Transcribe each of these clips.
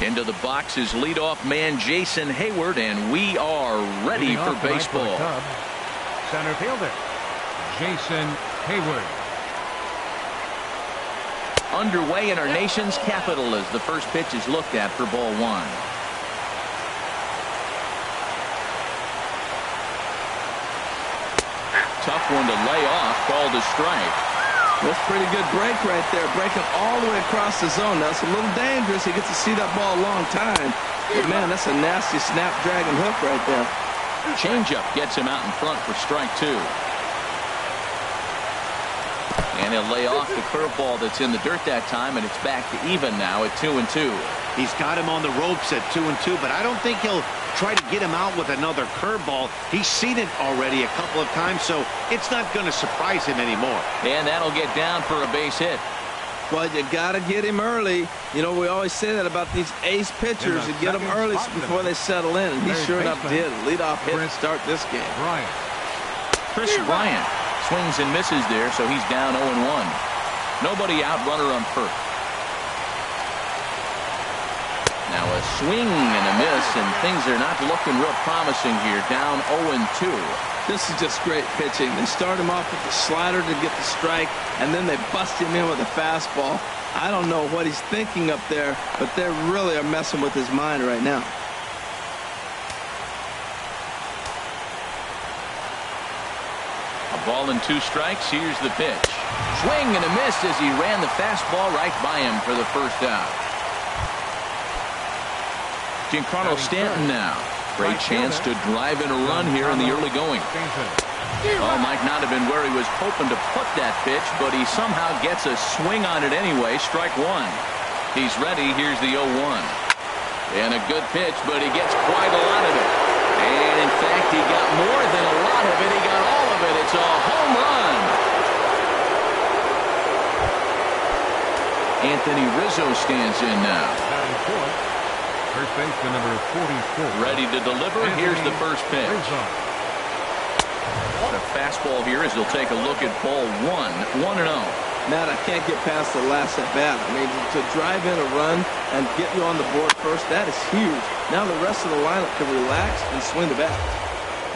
Into the box is leadoff man Jason Hayward, and we are ready for baseball. Center fielder Jason Hayward. Underway in our nation's capital as the first pitch is looked at for ball one. Tough one to lay off, called a strike. That's a pretty good break right there, breaking all the way across the zone. That's a little dangerous. He gets to see that ball a long time. But, man, that's a nasty snapdragon hook right there. Changeup gets him out in front for strike two. And he'll lay off the curveball that's in the dirt that time, and it's back to even now at 2-2. He's got him on the ropes at 2-2, but I don't think he'll try to get him out with another curveball. He's seen it already a couple of times, so it's not going to surprise him anymore. And that'll get down for a base hit. Well, you got to get him early. You know, we always say that about these ace pitchers. You get them early before they settle in, and he sure enough did. Leadoff hit to start this game. Chris Bryant swings and misses there, so he's down 0-1. Nobody out, runner on first. Now a swing and a miss, and things are not looking real promising here. Down 0-2. This is just great pitching. They start him off with the slider to get the strike, and then they bust him in with a fastball. I don't know what he's thinking up there, but they really are messing with his mind right now. A ball and 2 strikes. Here's the pitch. Swing and a miss as he ran the fastball right by him for the first out. Giancarlo Stanton now. Great chance to drive in a run here in the early going. Oh, might not have been where he was hoping to put that pitch, but he somehow gets a swing on it anyway. Strike one. He's ready. Here's the 0-1. And a good pitch, but he gets quite a lot of it. And in fact, he got more than a lot of it. He got all of it. It's a home run. Anthony Rizzo stands in now. First baseman number 44. Ready to deliver. Here's the first pitch. The fastball here as he'll take a look at ball 1. 1-0. Matt, I can't get past the last at bat. I mean, to drive in a run and get you on the board first, that is huge. Now the rest of the lineup can relax and swing the bat.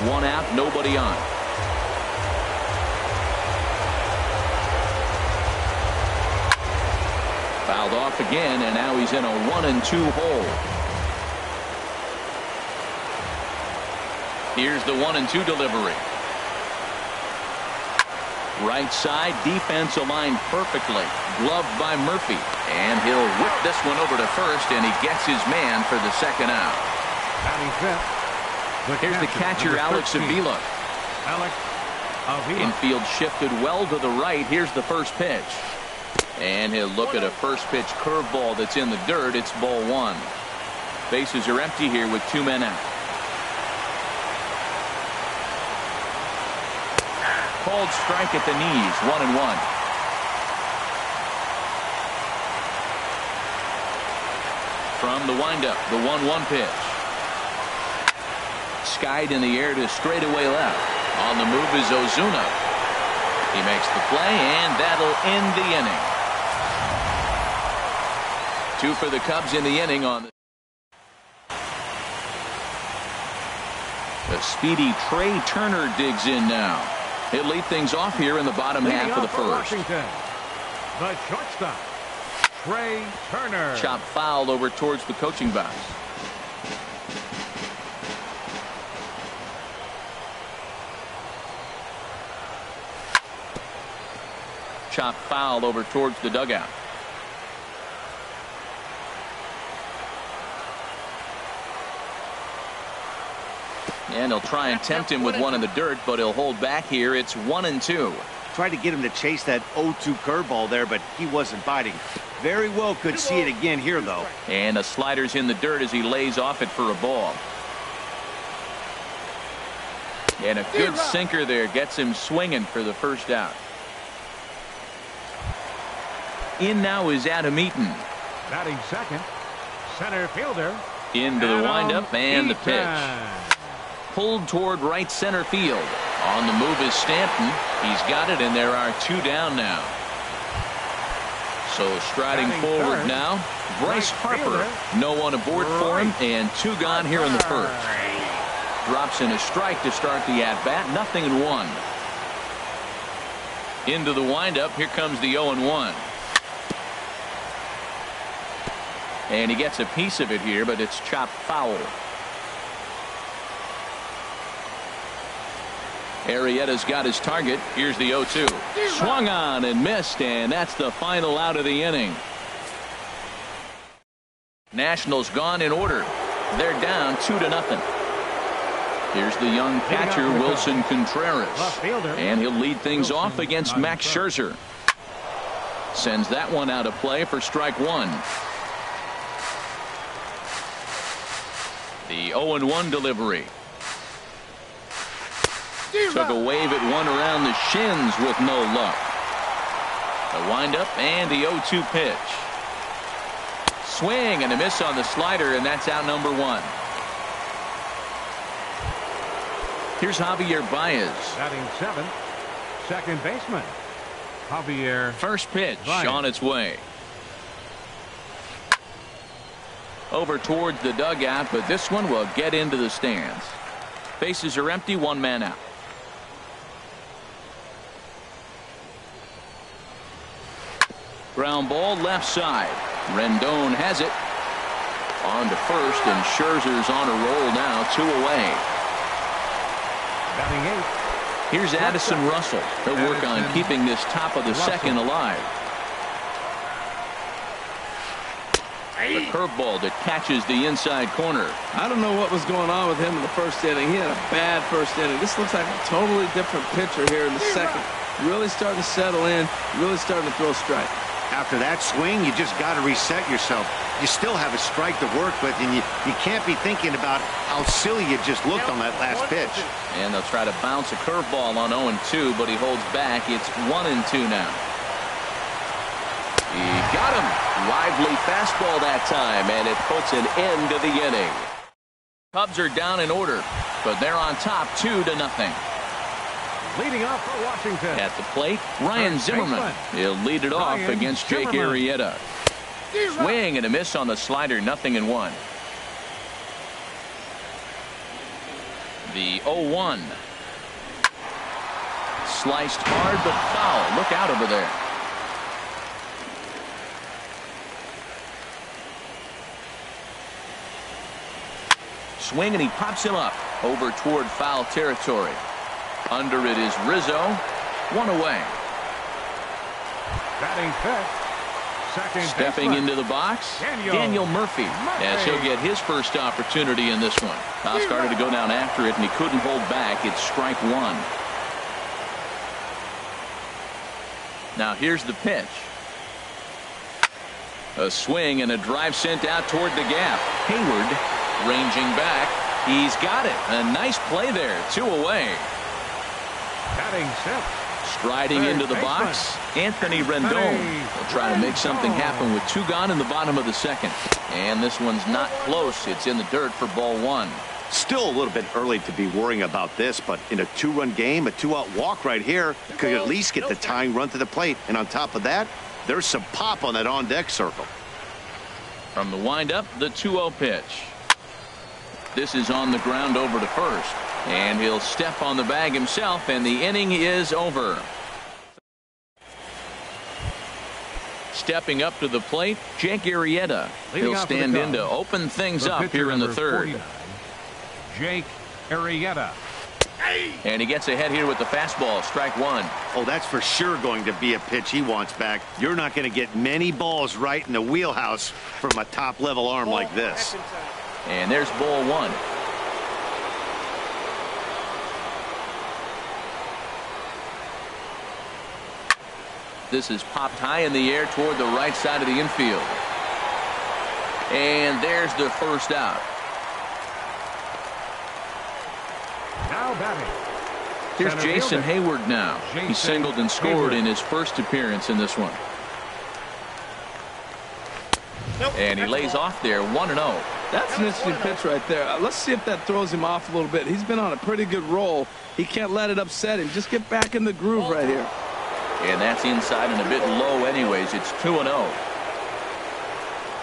1 out, nobody on. Fouled off again, and now he's in a 1-2 hole. Here's the 1-2 delivery. Right side, defense aligned perfectly. Gloved by Murphy. And he'll whip this one over to first, and he gets his man for the second out. Here's the catcher, Alex Avila. Infield shifted well to the right. Here's the first pitch. And he'll look at a first pitch curveball that's in the dirt. It's ball 1. Bases are empty here with 2 men out. Called strike at the knees. 1-1. From the windup, the 1-1 pitch. Skied in the air to straightaway left. On the move is Ozuna. He makes the play, and that'll end the inning. 2 for the Cubs in the inning on the speedy Trey Turner digs in now. He'll lead things off here in the bottom half of the first. The shortstop, Trey Turner. Chop foul over towards the coaching box. Chop foul over towards the dugout. And he'll try and tempt him with one in the dirt, but he'll hold back here. It's 1-2. Tried to get him to chase that 0-2 curveball there, but he wasn't biting. Very well could see it again here, though. And a slider's in the dirt as he lays off it for a ball. And a good sinker there gets him swinging for the first out. In now is Adam Eaton. Batting second, center fielder. Into the windup and the pitch. Pulled toward right center field. On the move is Stanton. He's got it, and there are 2 down now. So striding forward now, Bryce Harper. No one aboard for him, and 2 gone here in the first. Drops in a strike to start the at-bat. 0-1. Into the windup. Here comes the 0-1. And he gets a piece of it here, but it's chopped foul. Arrieta's got his target. Here's the 0-2. Swung on and missed, and that's the final out of the inning. Nationals gone in order. They're down 2-0. Here's the young catcher, Wilson Contreras. And he'll lead things off against Max Scherzer. Sends that one out of play for strike 1. The 0-1 delivery. Took a wave at one around the shins with no luck. The windup and the 0-2 pitch. Swing and a miss on the slider, and that's out number 1. Here's Javier Baez. Batting 7th, second baseman Javier. First pitch on its way. Over towards the dugout, but this one will get into the stands. Bases are empty, 1 man out. Ground ball left side. Rendon has it. On to first, and Scherzer's on a roll now, 2 away. Batting 8th. Here's Addison Russell. He'll work on keeping this top of the second alive. The curveball that catches the inside corner. I don't know what was going on with him in the first inning. He had a bad first inning. This looks like a totally different pitcher here in the second. Really starting to settle in. Really starting to throw strike. After that swing, you just got to reset yourself. You still have a strike to work with, and you can't be thinking about how silly you just looked on that last pitch. And they'll try to bounce a curveball on 0-2, but he holds back. It's 1-2 now. He got him. Lively fastball that time, and it puts an end to the inning. Cubs are down in order, but they're on top 2-0. Leading off for Washington. At the plate, Ryan Zimmerman. He'll lead it off against Jake Arrieta. Swing and a miss on the slider, 0-1. The 0-1. Sliced hard but foul. Look out over there. Swing and he pops him up over toward foul territory. Under it is Rizzo. 1 away. Batting 5th, second Stepping baseman. into the box, Daniel Murphy, as he'll get his first opportunity in this one. Now started to go down after it, and he couldn't hold back. It's strike 1. Now here's the pitch. A swing and a drive sent out toward the gap. Hayward ranging back. He's got it. A nice play there. 2 away. Batting 6th. Striding into the box, Anthony Rendon will try to make something happen with 2 gone in the bottom of the second. And this one's not close. It's in the dirt for ball 1. Still a little bit early to be worrying about this, but in a 2-run game, a 2-out walk right here could at least get the tying run to the plate. And on top of that, there's some pop on that on-deck circle. From the windup, the 2-0 pitch. This is on the ground over to first. And he'll step on the bag himself, and the inning is over. Stepping up to the plate, Jake Arrieta. He'll stand in to open things up here in the third. Jake Arrieta. And he gets ahead here with the fastball, strike 1. Oh, that's for sure going to be a pitch he wants back. You're not going to get many balls right in the wheelhouse from a top-level arm like this. And there's ball 1. This is popped high in the air toward the right side of the infield. And there's the first out. Now batting. Here's Jason Hayward now. He singled and scored in his first appearance in this one. And he lays off there, 1-0. That's an interesting pitch right there. Let's see if that throws him off a little bit. He's been on a pretty good roll. He can't let it upset him. Just get back in the groove right here. And that's inside and a bit low anyways. It's 2-0.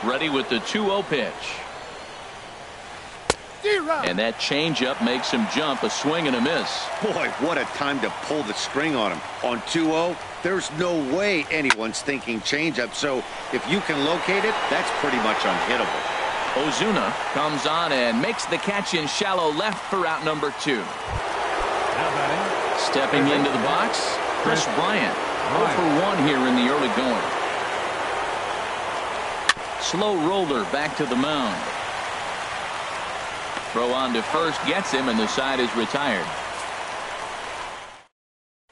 Ready with the 2-0 pitch. And that changeup makes him jump. A swing and a miss. Boy, what a time to pull the string on him. On 2-0, there's no way anyone's thinking changeup. So if you can locate it, that's pretty much unhittable. Ozuna comes on and makes the catch in shallow left for out number 2. Now batting. Stepping into the box, Chris Bryant. 0 for 1 here in the early going. Slow roller back to the mound. Throw on to first gets him, and the side is retired.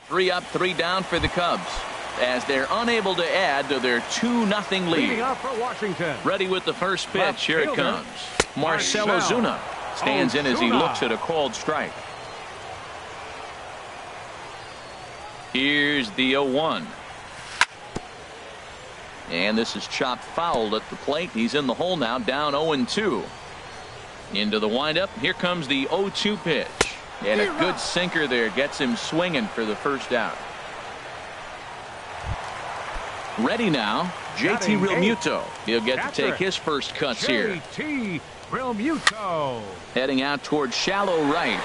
3 up, 3 down for the Cubs as they're unable to add to their 2-0 lead. Leading off for Washington. Ready with the first pitch. Left Here it fielder, comes. Marcell Marcell Ozuna stands in as he Ozuna. looks at a called strike. Here's the 0-1. And this is chopped foul at the plate. He's in the hole now, down 0-2. Into the windup. Here comes the 0-2 pitch. And a good sinker there gets him swinging for the first out. Ready now, JT Realmuto. He'll get to take his first cuts here. JT Realmuto. Heading out towards shallow right.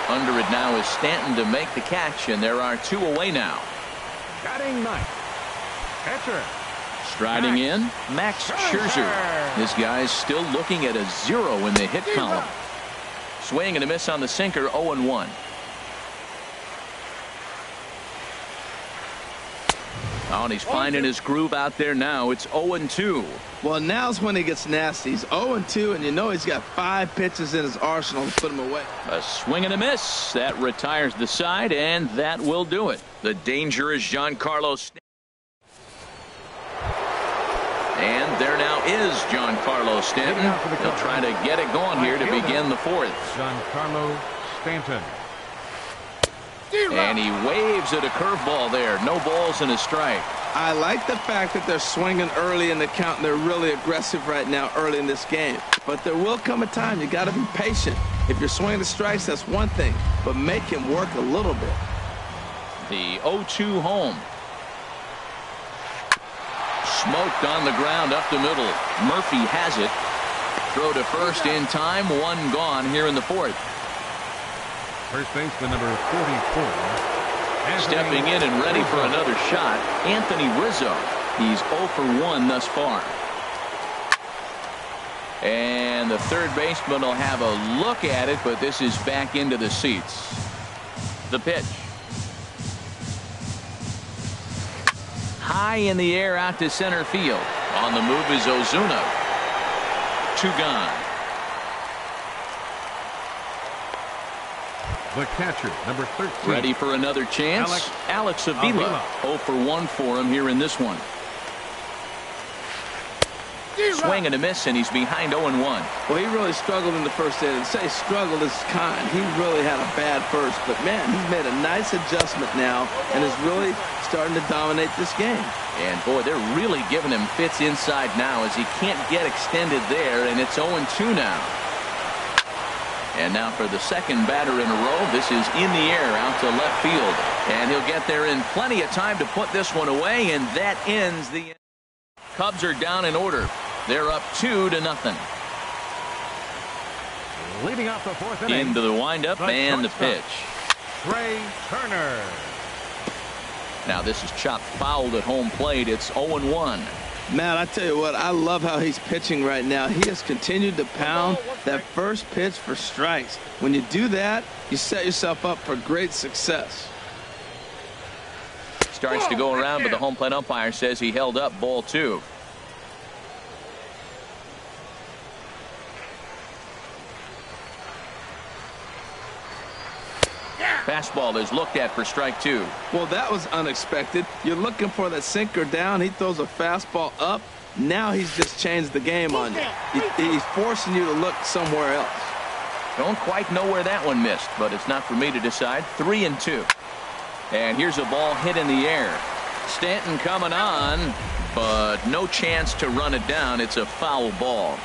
Under it now is Stanton to make the catch, and there are 2 away now. Batting ninth. Catcher. Striding in, Max Scherzer. This guy's still looking at a 0 in the hit column. Swing and a miss on the sinker, 0-1. Oh, and he's finding his groove out there now. It's 0-2. Well, now's when he gets nasty. He's 0-2, and you know he's got 5 pitches in his arsenal to put him away. A swing and a miss. That retires the side, and that will do it. The danger is Giancarlo Stanton. And there now is Giancarlo Stanton. He'll try to get it going here to begin the 4th. Giancarlo Stanton. And he waves at a curveball there. No balls and a strike. I like the fact that they're swinging early in the count, and they're really aggressive right now early in this game. But there will come a time you got to be patient. If you're swinging the strikes, that's one thing, but make him work a little bit. The 0-2 home. Smoked on the ground up the middle. Murphy has it. Throw to first in time. 1 gone here in the 4th. First baseman number 44. Stepping in and ready for another shot, Anthony Rizzo. He's 0 for 1 thus far. And the third baseman will have a look at it, but this is back into the seats. The pitch. High in the air out to center field. On the move is Ozuna. 2 gone. The catcher, number 13. Ready for another chance. Alex Avila. 0 for 1 for him here in this one. Swing and a miss, and he's behind 0-1. Well, he really struggled in the first inning. To say struggled is kind. He really had a bad first, but man, he's made a nice adjustment now and is really starting to dominate this game. And boy, they're really giving him fits inside now as he can't get extended there, and it's 0-2 now. And now for the second batter in a row, this is in the air out to left field, and he'll get there in plenty of time to put this one away, and that ends the inning. Cubs are down in order. They're up 2-0. Leading off the 4th inning. Into the windup and the pitch. Trey Turner. Now this is chopped fouled at home plate. It's 0-1. Man, I tell you what, I love how he's pitching right now. He has continued to pound that first pitch for strikes. When you do that, you set yourself up for great success. Starts to go around, but the home plate umpire says he held up, ball 2. Fastball is looked at for strike 2. Well, that was unexpected. You're looking for that sinker down. He throws a fastball up. Now he's just changed the game on you. He's forcing you to look somewhere else. Don't quite know where that one missed, but it's not for me to decide. 3-2. And here's a ball hit in the air. Stanton coming on, but no chance to run it down. It's a foul ball.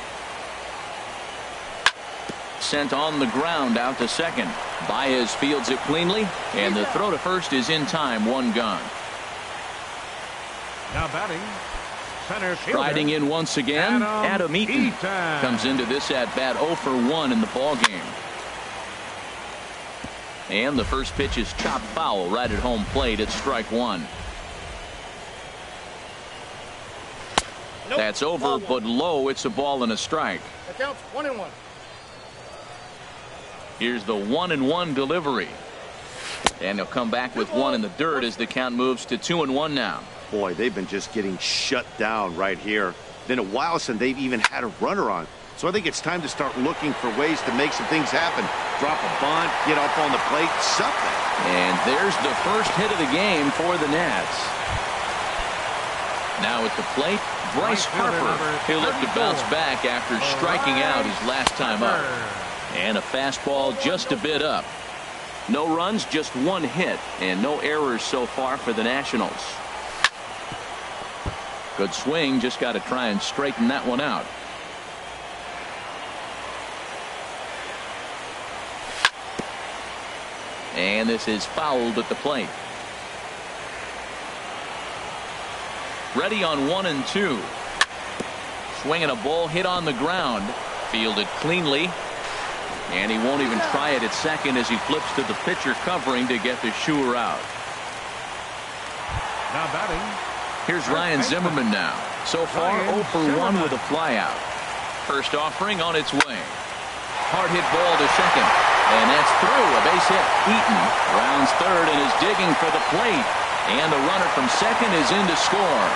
Sent on the ground out to second. Baez fields it cleanly, and the throw to first is in time. 1 gone. Now batting, center fielder. Striding in once again, Adam Eaton Eaton comes into this at-bat 0 for 1 in the ballgame. And the first pitch is chopped foul right at home plate at strike one. Nope. That's over, but low. It's a ball and a strike. That counts 1-1. Here's the 1-1 delivery. And he'll come back with one in the dirt as the count moves to 2-1 now. Boy, they've been just getting shut down right here. Been a while since they've even had a runner on. So I think it's time to start looking for ways to make some things happen. Drop a bunt, get up on the plate, something. And there's the first hit of the game for the Nats. Now at the plate, Bryce Harper. He'll look to bounce back after striking out his last time up. And a fastball just a bit up. No runs, just one hit, and no errors so far for the Nationals. Good swing, just got to try and straighten that one out. And this is fouled at the plate. Ready on 1-2. Swinging a ball hit on the ground. Fielded cleanly. And he won't even try it at second as he flips to the pitcher covering to get the shooter out. Now batting. Here's Ryan Zimmerman now. So far 0 for 1 with a flyout. First offering on its way. Hard hit ball to second. And that's through. A base hit. Eaton rounds third and is digging for the plate. And the runner from second is in to score.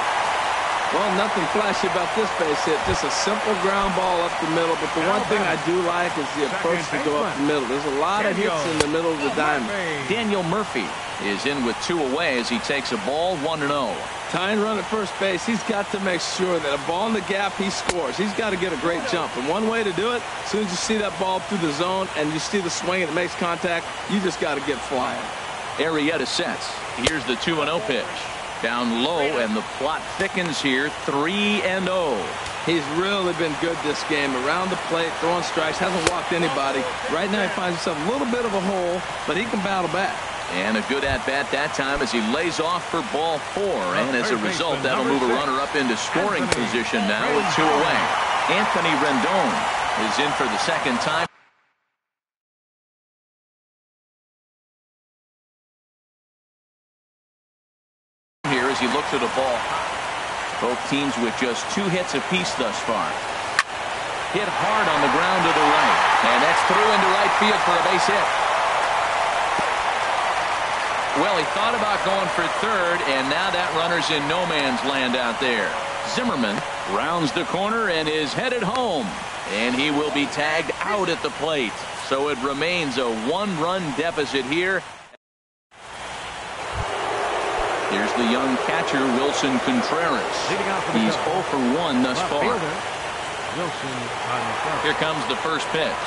Well, nothing flashy about this base hit. Just a simple ground ball up the middle. But the one thing I do like is the approach to go up the middle. There's a lot of hits in the middle of the diamond. Daniel Murphy is in with 2 away as he takes a ball 1-0. Tying run at first base, he's got to make sure that a ball in the gap, he scores. He's got to get a great jump. And one way to do it, as soon as you see that ball through the zone and you see the swing and it makes contact, you just got to get flying. Arrieta sets. Here's the 2-0 pitch. Down low, and the plot thickens here. 3-0. He's really been good this game. Around the plate, throwing strikes, hasn't walked anybody. Right now he finds himself a little bit of a hole, but he can battle back. And a good at-bat that time as he lays off for ball 4. And as a result, that'll move a runner up into scoring position now with 2 away. Anthony Rendon is in for the second time. Here as he looks at a ball. Both teams with just 2 hits apiece thus far. Hit hard on the ground to the right. And that's through into right field for a base hit. Well, he thought about going for third, and now that runner's in no man's land out there. Zimmerman rounds the corner and is headed home. And he will be tagged out at the plate. So it remains a 1-run deficit here. Here's the young catcher, Wilson Contreras. He's 0 for 1 thus far. Here comes the first pitch.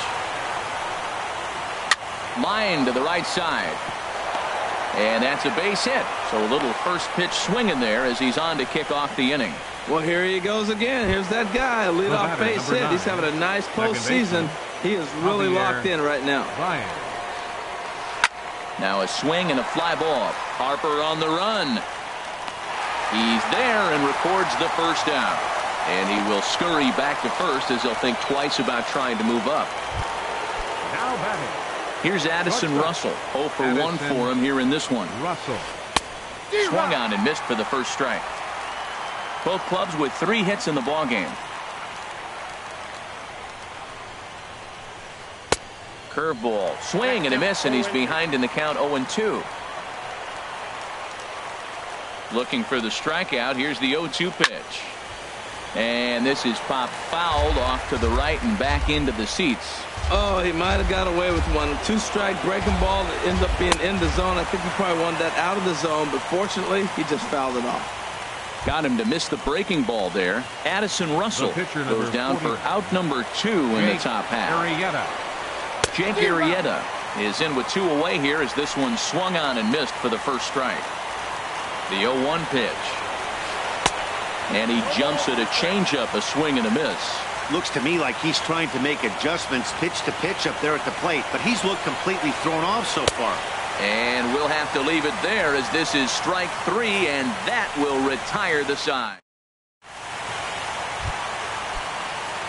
Line to the right side. And that's a base hit. So a little first pitch swinging there as he's on to kick off the inning. Well, here he goes again. Here's that guy, a leadoff base hit. He's having a nice postseason. He is really locked in right now. Now a swing and a fly ball. Harper on the run. He's there and records the first out. And he will scurry back to first as he'll think twice about trying to move up. Now batting. Here's Addison Russell. 0 for 1 for him here in this one. Russell. Swung on and missed for the first strike. Both clubs with 3 hits in the ballgame. Curveball. Swing and a miss, and he's behind in the count 0-2. Looking for the strikeout. Here's the 0-2 pitch. And this is popped fouled off to the right and back into the seats. Oh, he might have got away with one. 2-strike breaking ball that ends up being in the zone. I think he probably wanted that out of the zone, but fortunately, he just fouled it off. Got him to miss the breaking ball there. Addison Russell goes down for out number 2 in the top half. Jake Arrieta is in with 2 away here as this one swung on and missed for the first strike. The 0-1 pitch. And he jumps at a changeup, a swing and a miss. Looks to me like he's trying to make adjustments pitch to pitch up there at the plate, but he's looked completely thrown off so far. And we'll have to leave it there as this is strike 3, and that will retire the side.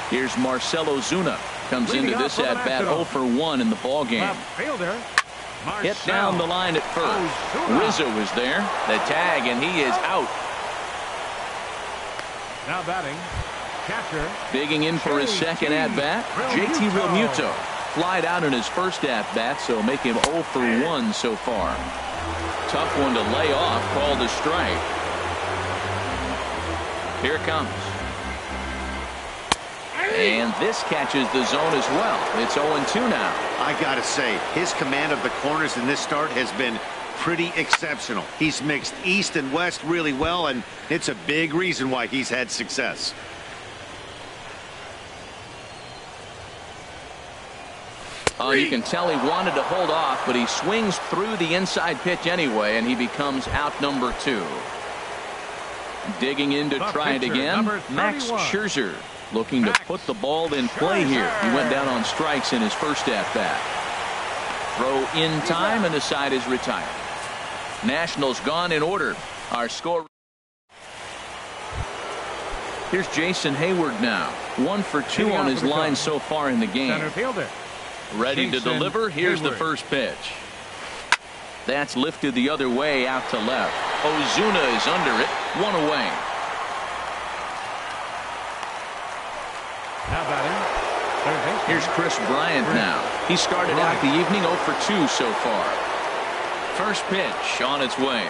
Here's Marcell Ozuna. Comes into this at-bat 0 for 1 in the ball game. Fielder, Hit down the line at first. Rizzo is there. The tag, and he is out. Now batting, catcher. Digging in for his second at-bat, JT Realmuto. Flied out in his first at-bat, so make him 0 for 1 so far. Tough one to lay off, called a strike. Here it comes. And this catches the zone as well. It's 0-2 now. I gotta say, his command of the corners in this start has been pretty exceptional. He's mixed east and west really well, and it's a big reason why he's had success. Oh, you can tell he wanted to hold off, but he swings through the inside pitch anyway, and he becomes out number 2. Digging in to try it again, Max Scherzer. Looking to put the ball in play here. He went down on strikes in his first at-bat. Throw in time, and the side is retired. Nationals gone in order. Our score. Here's Jason Hayward now. 1 for 2 on his line so far in the game. Center fielder. Ready to deliver. Here's the first pitch. That's lifted the other way out to left. Ozuna is under it. 1 away. Now batting, Here's Chris Bryant now. He started out the evening 0 for 2 so far. First pitch on its way.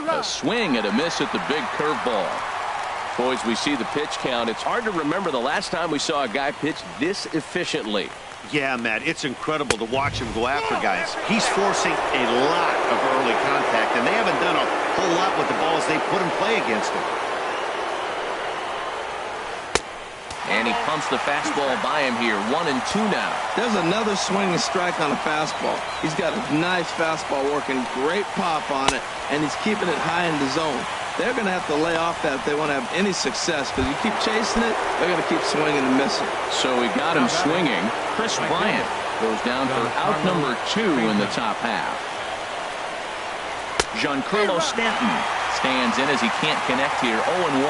A swing and a miss at the big curveball. Boys, we see the pitch count. It's hard to remember the last time we saw a guy pitch this efficiently. Yeah, Matt, it's incredible to watch him go after guys. He's forcing a lot of early contact, and they haven't done a whole lot with the balls they put in play against him. And he pumps the fastball by him here. 1-2 now. There's another swing and strike on a fastball. He's got a nice fastball working, great pop on it, and he's keeping it high in the zone. They're going to have to lay off that if they want to have any success, because you keep chasing it, they're going to keep swinging and missing. So we got him swinging. Chris Bryant goes down for out number 2 in the top half. Giancarlo Stanton stands in as he can't connect here. 0-1.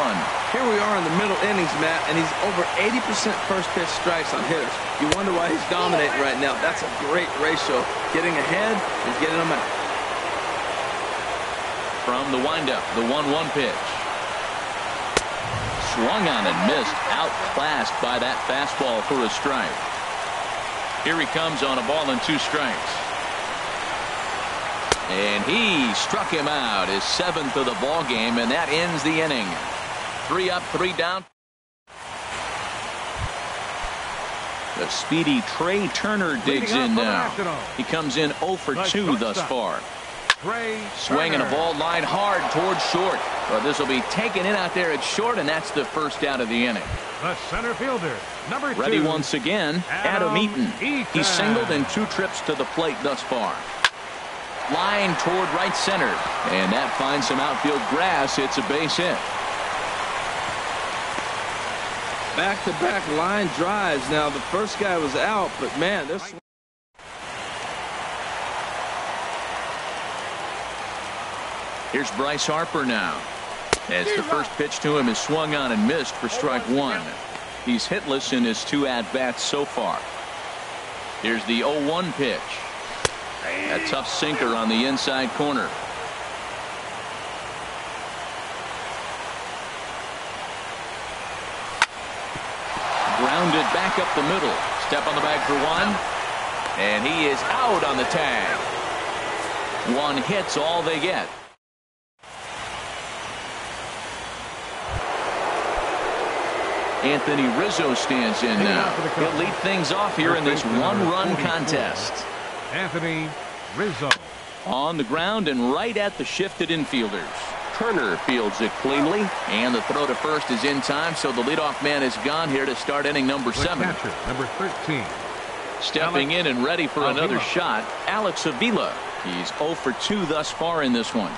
Here we are in the middle innings, Matt, and he's over 80% first pitch strikes on hitters. You wonder why he's dominating right now. That's a great ratio. Getting ahead and getting them out. From the windup, the 1-1 pitch. Swung on and missed. Outclassed by that fastball for a strike. Here he comes on a ball and 2 strikes. And he struck him out, his 7th of the ball game, and that ends the inning. 3 up, 3 down. The speedy Trey Turner digs in now. He comes in 0 for 2 thus far. Swinging a ball line hard towards short. But this will be taken in out there at short, and that's the first out of the inning. The center fielder, number 2. Ready once again, Adam Eaton. He's singled in 2 trips to the plate thus far. Line toward right center, and that finds some outfield grass. It's a base hit. Back-to-back line drives. Now, the first guy was out, but man, this. Here's Bryce Harper now. As the first pitch to him is swung on and missed for strike 1. He's hitless in his 2 at-bats so far. Here's the 0-1 pitch. A tough sinker on the inside corner. Grounded back up the middle. Step on the bag for 1. And he is out on the tag. 1 hit's all they get. Anthony Rizzo stands in now. He'll lead things off here in this 1-run contest. Anthony Rizzo. On the ground and right at the shifted infielders. Turner fields it cleanly, and the throw to first is in time, so the leadoff man is gone here to start inning number 7. Catcher, number 13. Stepping in and ready for another shot, Alex Avila. He's 0 for 2 thus far in this one.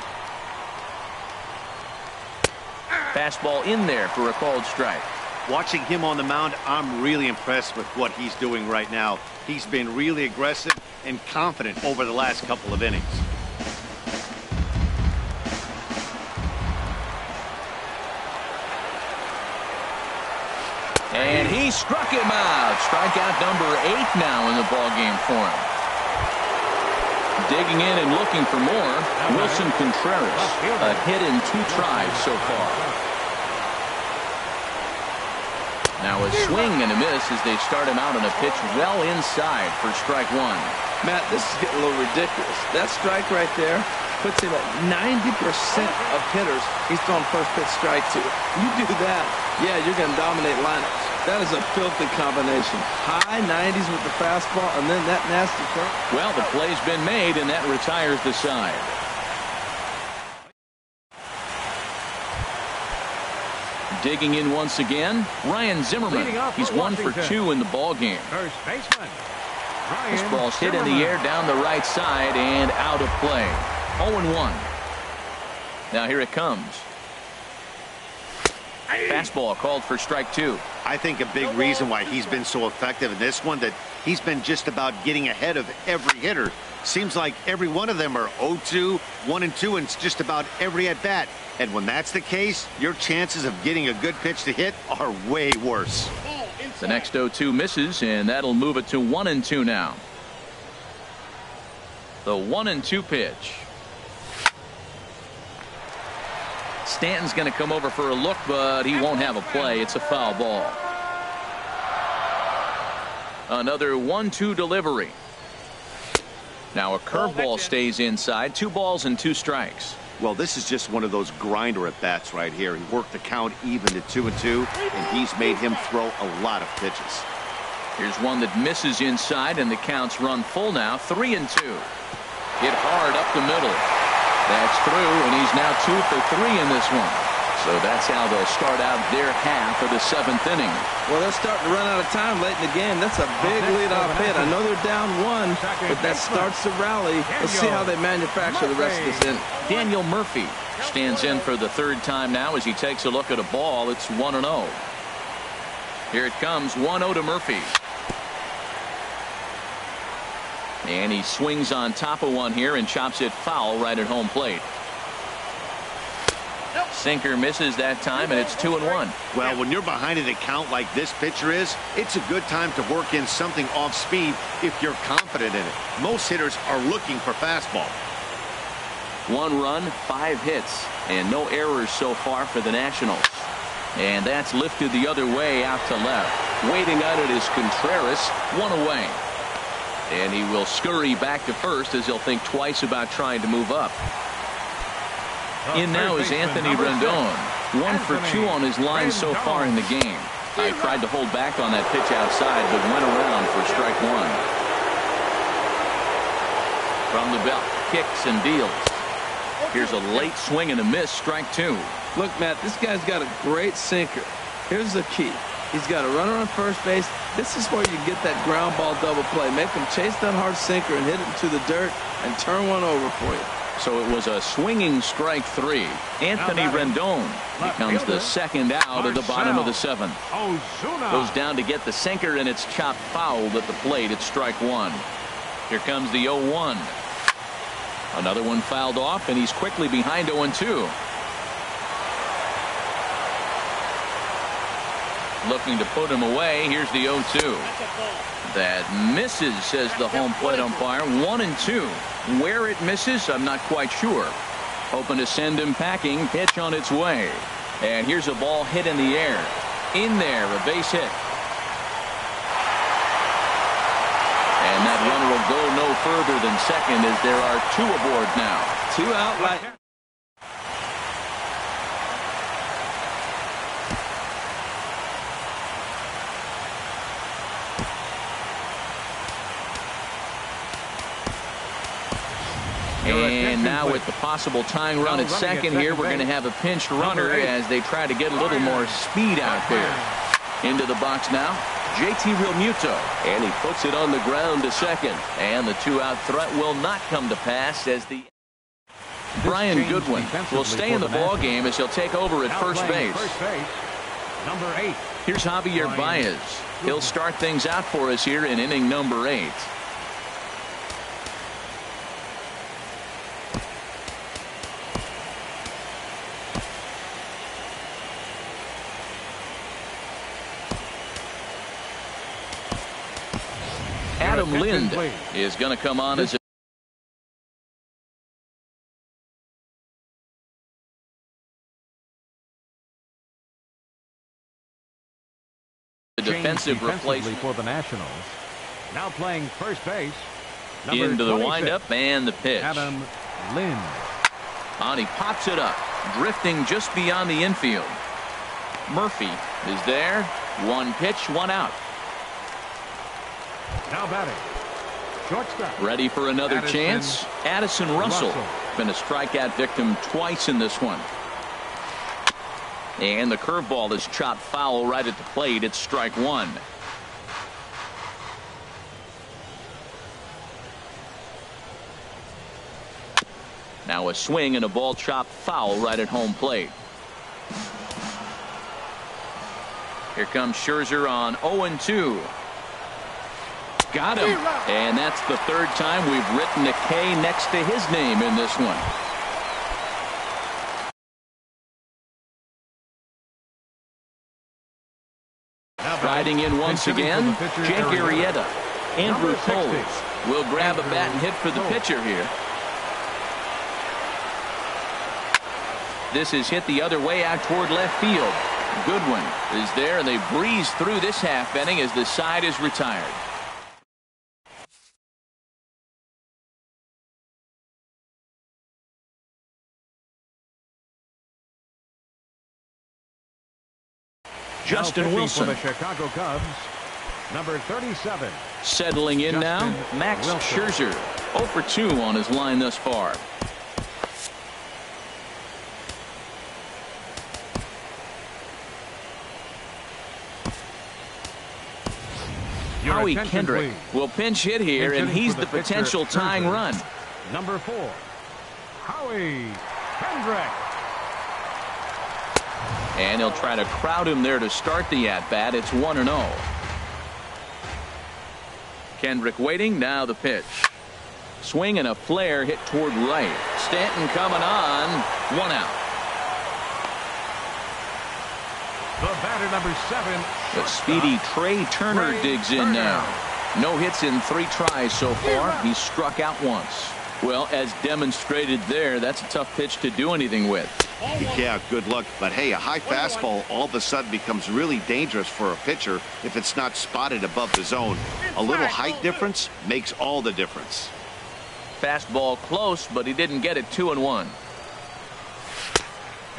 Fastball in there for a called strike. Watching him on the mound, I'm really impressed with what he's doing right now. He's been really aggressive and confident over the last couple of innings. And he struck him out. Strikeout number 8 now in the ballgame for him. Digging in and looking for more, Wilson Contreras. A hit in 2 tries so far. Now a swing and a miss as they start him out on a pitch well inside for strike 1. Matt, this is getting a little ridiculous. That strike right there puts him at 90% of hitters he's throwing first pitch strike to. You do that, yeah, you're going to dominate lineups. That is a filthy combination. High 90s with the fastball and then that nasty curve. Well, the play's been made, and that retires the side. Digging in once again, Ryan Zimmerman. He's 1 for 2 in the ballgame. First baseman. This ball's hit in the air down the right side and out of play. 0-1. Now here it comes. Fastball called for strike 2. I think a big reason why he's been so effective in this one, that he's been just about getting ahead of every hitter. Seems like every one of them are 0-2, 1-2, and it's just about every at bat. And when that's the case, your chances of getting a good pitch to hit are way worse. The next 0-2 misses, and that'll move it to 1-2 now. The 1-2 pitch. Stanton's going to come over for a look, but he won't have a play. It's a foul ball. Another 1-2 delivery. Now a curveball stays inside. 2 balls and 2 strikes. Well, this is just one of those grinder at bats right here. He worked the count even to 2-2, and he's made him throw a lot of pitches. Here's one that misses inside, and the count's run full now. 3-2. Hit hard up the middle. That's through, and he's now 2 for 3 in this one. So that's how they'll start out their half of the 7th inning. Well, they're starting to run out of time late in the game. That's a big leadoff hit. I know they're down 1, but that starts the rally. Let's see how they manufacture the rest of this inning. Daniel Murphy stands in for the 3rd time now as he takes a look at a ball. It's 1-0. Here it comes, 1-0 to Murphy. And he swings on top of one here and chops it foul right at home plate. Sinker misses that time, and it's 2-1. Well, when you're behind an account like this pitcher is, it's a good time to work in something off speed if you're confident in it. Most hitters are looking for fastball. 1 run, 5 hits, and no errors so far for the Nationals. And that's lifted the other way out to left. Waiting on it is Contreras, 1 away. And he will scurry back to first as he'll think twice about trying to move up. In now is Anthony Rendon. 1 for 2 on his line so far in the game. I tried to hold back on that pitch outside, but went around for strike 1. From the belt, kicks and deals. Here's a late swing and a miss, strike 2. Look, Matt, this guy's got a great sinker. Here's the key. He's got a runner on first base. This is where you get that ground ball double play. Make him chase that hard sinker and hit it into the dirt and turn one over for you. So it was a swinging strike 3. Anthony Rendon becomes the 2nd out of the bottom of the 7th. Goes down to get the sinker, and it's chopped fouled at the plate. It's strike 1. Here comes the 0-1. Another one fouled off, and he's quickly behind 0-2. Looking to put him away. Here's the 0-2. That misses, says the home plate umpire. 1-2. Where it misses, I'm not quite sure. Hoping to send him packing. Pitch on its way. And here's a ball hit in the air. In there, a base hit. And that runner will go no further than second as there are 2 aboard now. 2 out right. And now with the possible tying run at second here, we're going to have a pinched runner as they try to get a little more speed out there. Into the box now, JT Realmuto. And he puts it on the ground to second. And the 2-out threat will not come to pass as the Brian Goodwin will stay in the ball game as he'll take over at first base. Number 8, Here's Javier Baez. He'll start things out for us here in inning number 8. Adam Lind is going to come on as a defensive replacement for the Nationals. Now playing first base. Into the windup and the pitch. Adam Lind. On, he pops it up, drifting just beyond the infield. Murphy is there. 1 pitch, 1 out. Now batting. Shortstop. Ready for another chance. Addison Russell. Been a strikeout victim twice in this one. And the curveball is chopped foul right at the plate. It's strike 1. Now a swing and a ball chopped foul right at home plate. Here comes Scherzer on 0-2. Got him. And that's the 3rd time we've written a K next to his name in this one. Riding in once again, Jake Arrieta. Andrew Coles will grab a bat and hit for the pitcher here. This is hit the other way out toward left field. Goodwin is there, and they breeze through this half inning as the side is retired. Justin Wilson. For the Chicago Cubs, number 37. Settling in now, Max Scherzer. 0 for 2 on his line thus far. Howie Kendrick will pinch hit here, and he's the potential tying run. Number 4, Howie Kendrick. And he'll try to crowd him there to start the at-bat. It's 1-0. Kendrick waiting. Now the pitch. Swing and a flare hit toward right. Stanton coming on. 1 out. The batter, number 7. The speedy Trey Turner digs in now. No hits in 3 tries so far. He's struck out once. Well, as demonstrated there, that's a tough pitch to do anything with. Yeah, good luck. But hey, a high fastball all of a sudden becomes really dangerous for a pitcher if it's not spotted above the zone. A little height difference makes all the difference. Fastball close, but he didn't get it. 2-1.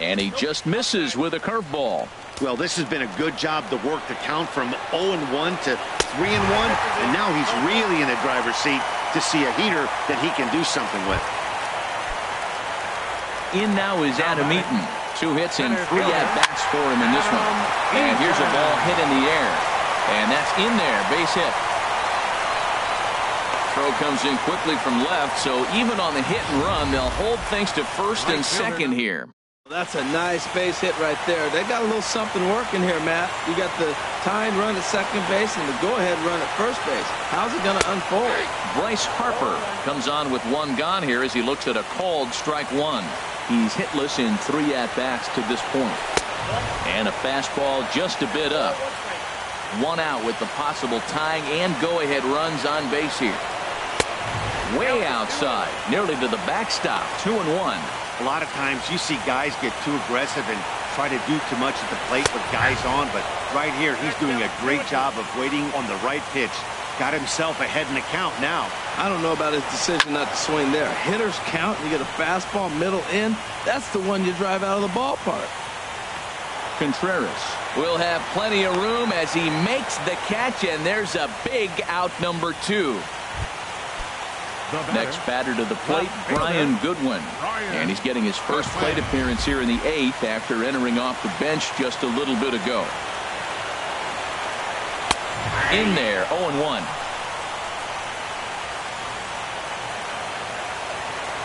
And he just misses with a curveball. Well, this has been a good job to work the count from 0-1 to 3-1, and now he's really in the driver's seat to see a heater that he can do something with. In now is Adam Eaton. 2 hits and 3 at-bats for him in this one. And here's a ball hit in the air. And that's in there. Base hit. Throw comes in quickly from left, so even on the hit and run, they'll hold things to first and second here. That's a nice base hit right there. They got a little something working here, Matt. You got the tying run at second base and the go-ahead run at first base. How's it going to unfold? Bryce Harper comes on with 1 gone here as he looks at a called strike 1. He's hitless in 3 at-bats to this point. And a fastball just a bit up. 1 out with the possible tying and go-ahead runs on base here. Way outside, nearly to the backstop. 2-1. A lot of times you see guys get too aggressive and try to do too much at the plate with guys on, but right here he's doing a great job of waiting on the right pitch. Got himself ahead in the count now. I don't know about his decision not to swing there. Hitters count, you get a fastball middle in. That's the one you drive out of the ballpark. Contreras will have plenty of room as he makes the catch, and there's a big out, number 2. Next batter to the plate, Brian Goodwin. And he's getting his first plate appearance here in the 8th after entering off the bench just a little bit ago. In there, 0-1.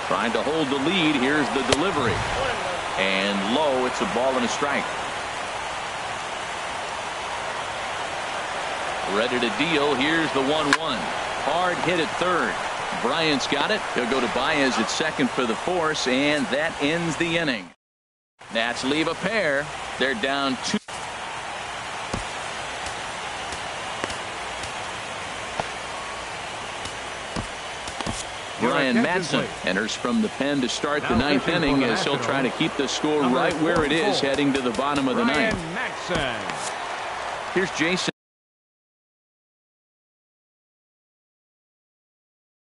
Trying to hold the lead. Here's the delivery. And low, it's a ball and a strike. Ready to deal. Here's the 1-1. Hard hit at third. Bryant's got it. He'll go to Baez at second for the force, and that ends the inning. Nats leave a pair. They're down 2. Ryan Madsen enters from the pen to start the ninth inning as he'll try to keep the score right where it is heading to the bottom of the ninth. Here's Jason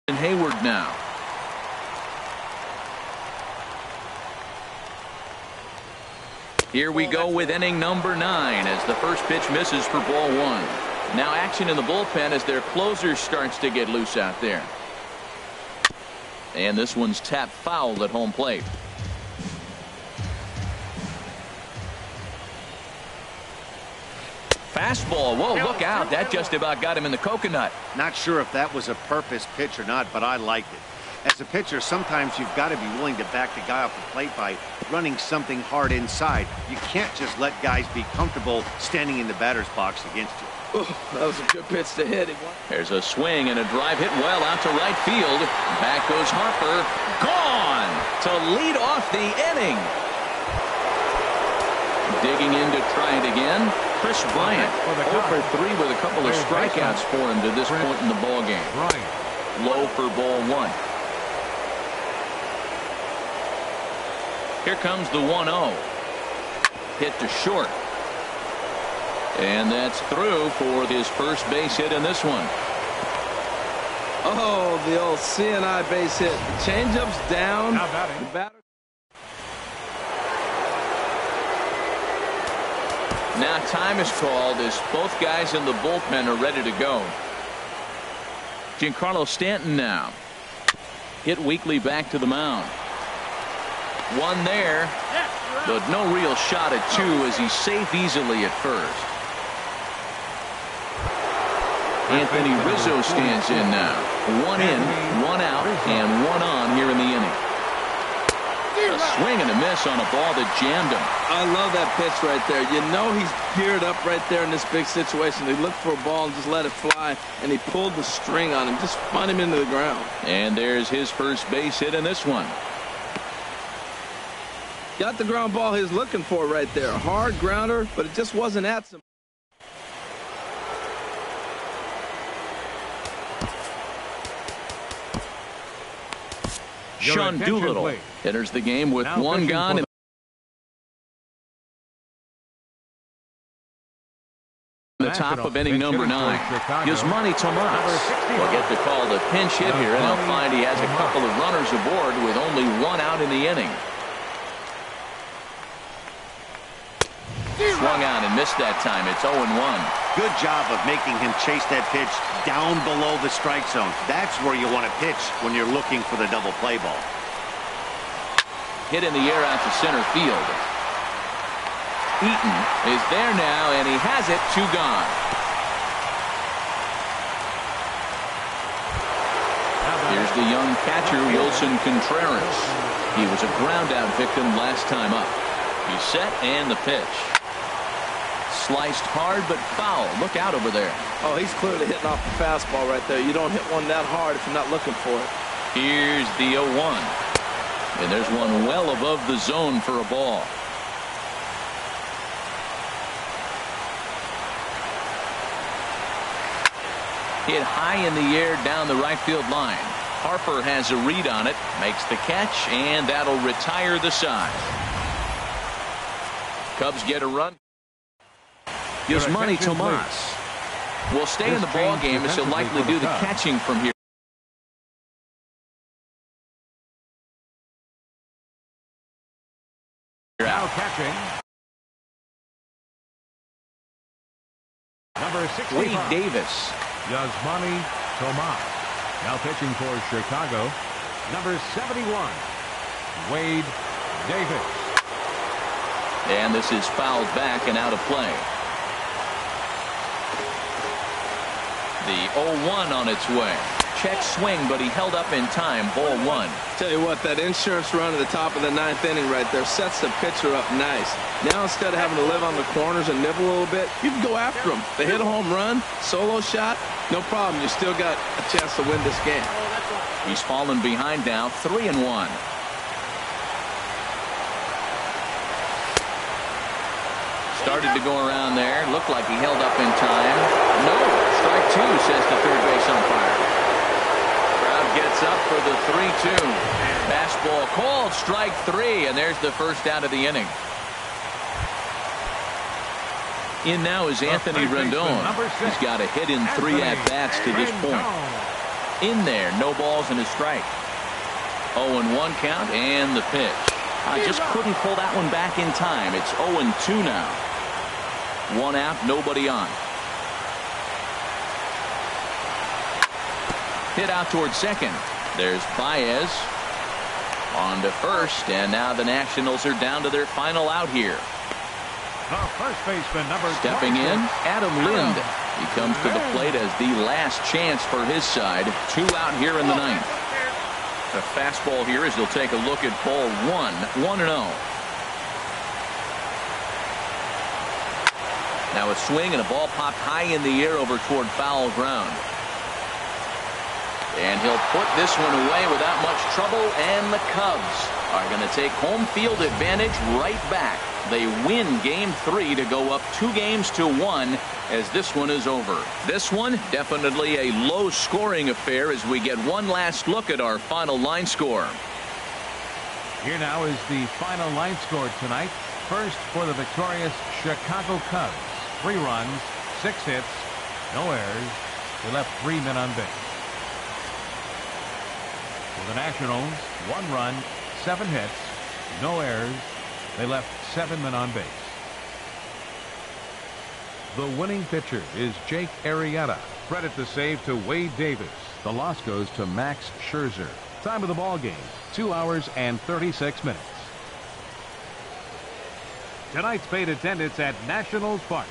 Hayward now. Here we go with inning number 9 as the first pitch misses for ball 1. Now action in the bullpen as their closer starts to get loose out there. And this one's tapped foul at home plate. Fastball. Whoa, look out. That just about got him in the coconut. Not sure if that was a purpose pitch or not, but I liked it. As a pitcher, sometimes you've got to be willing to back the guy off the plate by running something hard inside. You can't just let guys be comfortable standing in the batter's box against you. Ooh, that was a good pitch to hit. There's a swing and a drive hit well out to right field. Back goes Harper. Gone to lead off the inning. Digging in to try it again. Chris Bryant 0 for 3 with a couple of strikeouts for him to this point in the ball game. Low for ball 1. Here comes the 1-0. Hit to short. And that's through for his first base hit in this one. Oh, the old CNI base hit. The changeup's down. The batter. Now time is called as both guys in the bullpen are ready to go. Giancarlo Stanton now. Hit weakly back to the mound. One there, but no real shot at 2 as he's safe easily at first. Anthony Rizzo stands in now. 1 in, 1 out, and 1 on here in the inning. A swing and a miss on a ball that jammed him. I love that pitch right there. You know he's geared up right there in this big situation. He looked for a ball and just let it fly, and he pulled the string on him, just spun him into the ground. And there's his first base hit in this one. Got the ground ball he was looking for right there. Hard grounder, but it just wasn't at some. Sean Doolittle enters the game with 1 gone. In the top of inning number 9. Yasmani Tomas will get the call to pinch hit here, and he'll find he has a couple of runners aboard with only 1 out in the inning. Swung on and missed that time. It's 0-1. Good job of making him chase that pitch down below the strike zone. That's where you want to pitch when you're looking for the double play ball. Hit in the air out to center field. Eaton is there now, and he has it. 2 gone. Here's the young catcher, Wilson Contreras. He was a ground-out victim last time up. He's set, and the pitch. Sliced hard, but foul. Look out over there. Oh, he's clearly hitting off the fastball right there. You don't hit one that hard if you're not looking for it. Here's the 0-1. And there's one well above the zone for a ball. Hit high in the air down the right field line. Harper has a read on it, makes the catch, and that'll retire the side. Cubs get a run. Yasmani Tomas will stay in the ball game as he'll likely do the catching from here. Now catching. Number 65. Wade Davis. Yasmani Tomas. Now pitching for Chicago. Number 71. Wade Davis. And this is fouled back and out of play. The 0-1 on its way. check swing, but he held up in time. Ball one. Tell you what, that insurance run at the top of the ninth inning right there sets the pitcher up nice. Now instead of having to live on the corners and nibble a little bit, you can go after them. They hit a home run, solo shot, no problem. You still got a chance to win this game. He's fallen behind now, 3-1. Started to go around there. Looked like he held up in time. No. Strike two, says the third base umpire. Crowd gets up for the 3-2. Fastball called, strike three, and there's the first out of the inning. In now is Anthony Rendon. He's got a hit in 3 at-bats to this point. In there, no balls and a strike. 0-1 count and the pitch. I just couldn't pull that one back in time. It's 0-2 now. 1 out, nobody on. Hit out towards second. There's Baez on to first, and now the Nationals are down to their final out here. The first baseman, number Stepping in, Adam Lind. He comes to the plate as the last chance for his side. 2 out here in the ninth. The fastball here as he'll take a look at ball one. 1-0. Now a swing and a ball popped high in the air over toward foul ground. And he'll put this one away without much trouble, and the Cubs are going to take home field advantage right back. They win game 3 to go up 2-1 as this one is over. This one definitely a low scoring affair as we get one last look at our final line score. Here now is the final line score tonight. First for the victorious Chicago Cubs. 3 runs, 6 hits, no errors. They left 3 men on base. For the Nationals, 1 run, 7 hits, no errors. They left 7 men on base. The winning pitcher is Jake Arrieta. Credit the save to Wade Davis. The loss goes to Max Scherzer. Time of the ball game, 2 hours and 36 minutes. Tonight's paid attendance at Nationals Park,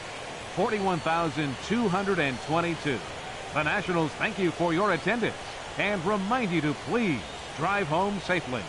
41,222. The Nationals thank you for your attendance and remind you to please drive home safely.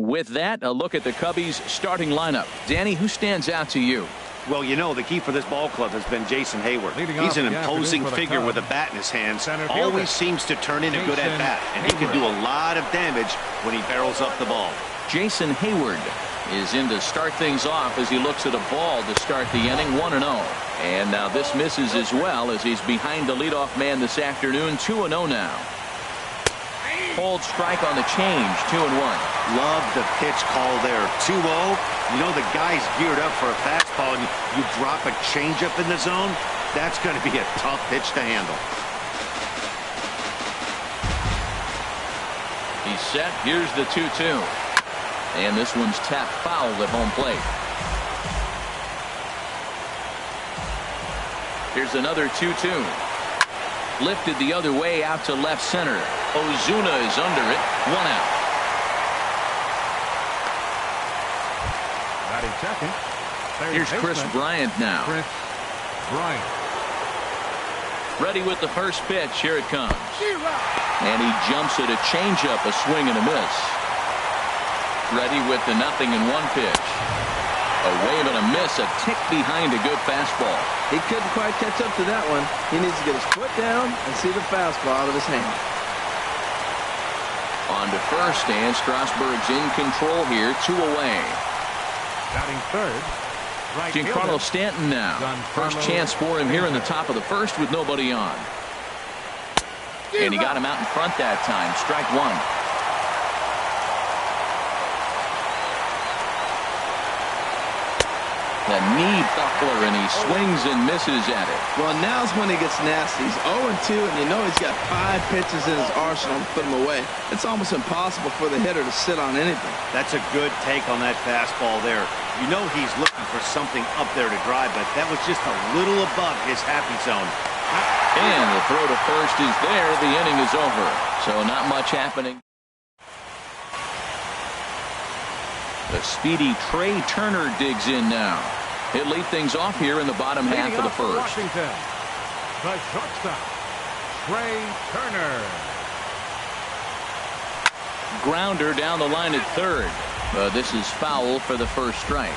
With that, a look at the Cubbies' starting lineup. Danny, who stands out to you? Well, you know, the key for this ball club has been Jason Hayward. He's an imposing figure with a bat in his hands. Always seems to turn in a good at-bat, and he can do a lot of damage when he barrels up the ball. Jason Hayward is in to start things off as he looks at a ball to start the inning, 1-0. And now this misses as well as he's behind the leadoff man this afternoon, 2-0 now. Hold strike on the change, 2-1. Love the pitch call there, 2-0. You know the guy's geared up for a fastball, and you drop a changeup in the zone, that's going to be a tough pitch to handle. He's set. Here's the 2-2. And this one's tapped foul at home plate. Here's another 2-2. Lifted the other way out to left center. Ozuna is under it. 1 out. Batting second. Here's Chris Bryant now. Chris Bryant. Ready with the first pitch. Here it comes. And he jumps at a changeup, a swing and a miss. Ready with the 0-1 pitch. A wave and a miss, a tick behind a good fastball. He couldn't quite catch up to that one. He needs to get his foot down and see the fastball out of his hand. On to first, and Strasburg's in control here, 2 away. Batting third. Right Giancarlo fielder. Stanton now. First chance for him here in the top of the first with nobody on. And he got him out in front that time. Strike 1. The knee buckler, and he swings and misses at it. Well, now's when he gets nasty. He's 0-2, and you know he's got 5 pitches in his arsenal to put him away. It's almost impossible for the hitter to sit on anything. That's a good take on that fastball there. You know he's looking for something up there to drive, but that was just a little above his happy zone. And the throw to first is there. The inning is over. So not much happening. The speedy Trey Turner digs in now. He'll lead things off here in the bottom half of the first. Washington, the shortstop, Trey Turner. Grounder down the line at third. This is foul for the first strike.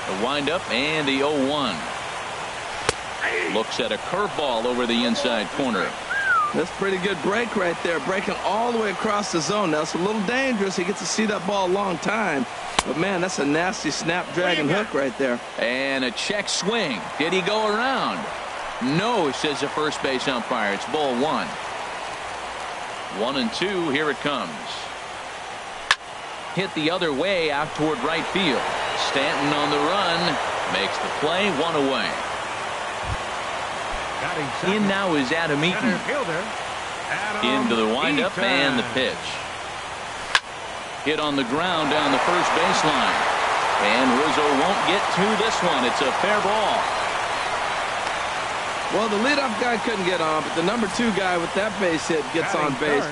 The windup and the 0-1. Looks at a curveball over the inside corner. That's a pretty good break right there, breaking all the way across the zone. Now, it's a little dangerous. He gets to see that ball a long time. But, man, that's a nasty snap-dragon hook right there. And a check swing. Did he go around? No, says the first base umpire. It's ball 1. 1-2. Here it comes. Hit the other way out toward right field. Stanton on the run. Makes the play. 1 away. In now is Adam Eaton. Into the windup and the pitch. Hit on the ground down the first baseline. And Rizzo won't get to this one. It's a fair ball. Well, the leadoff guy couldn't get on, but the number 2 guy with that base hit gets on base.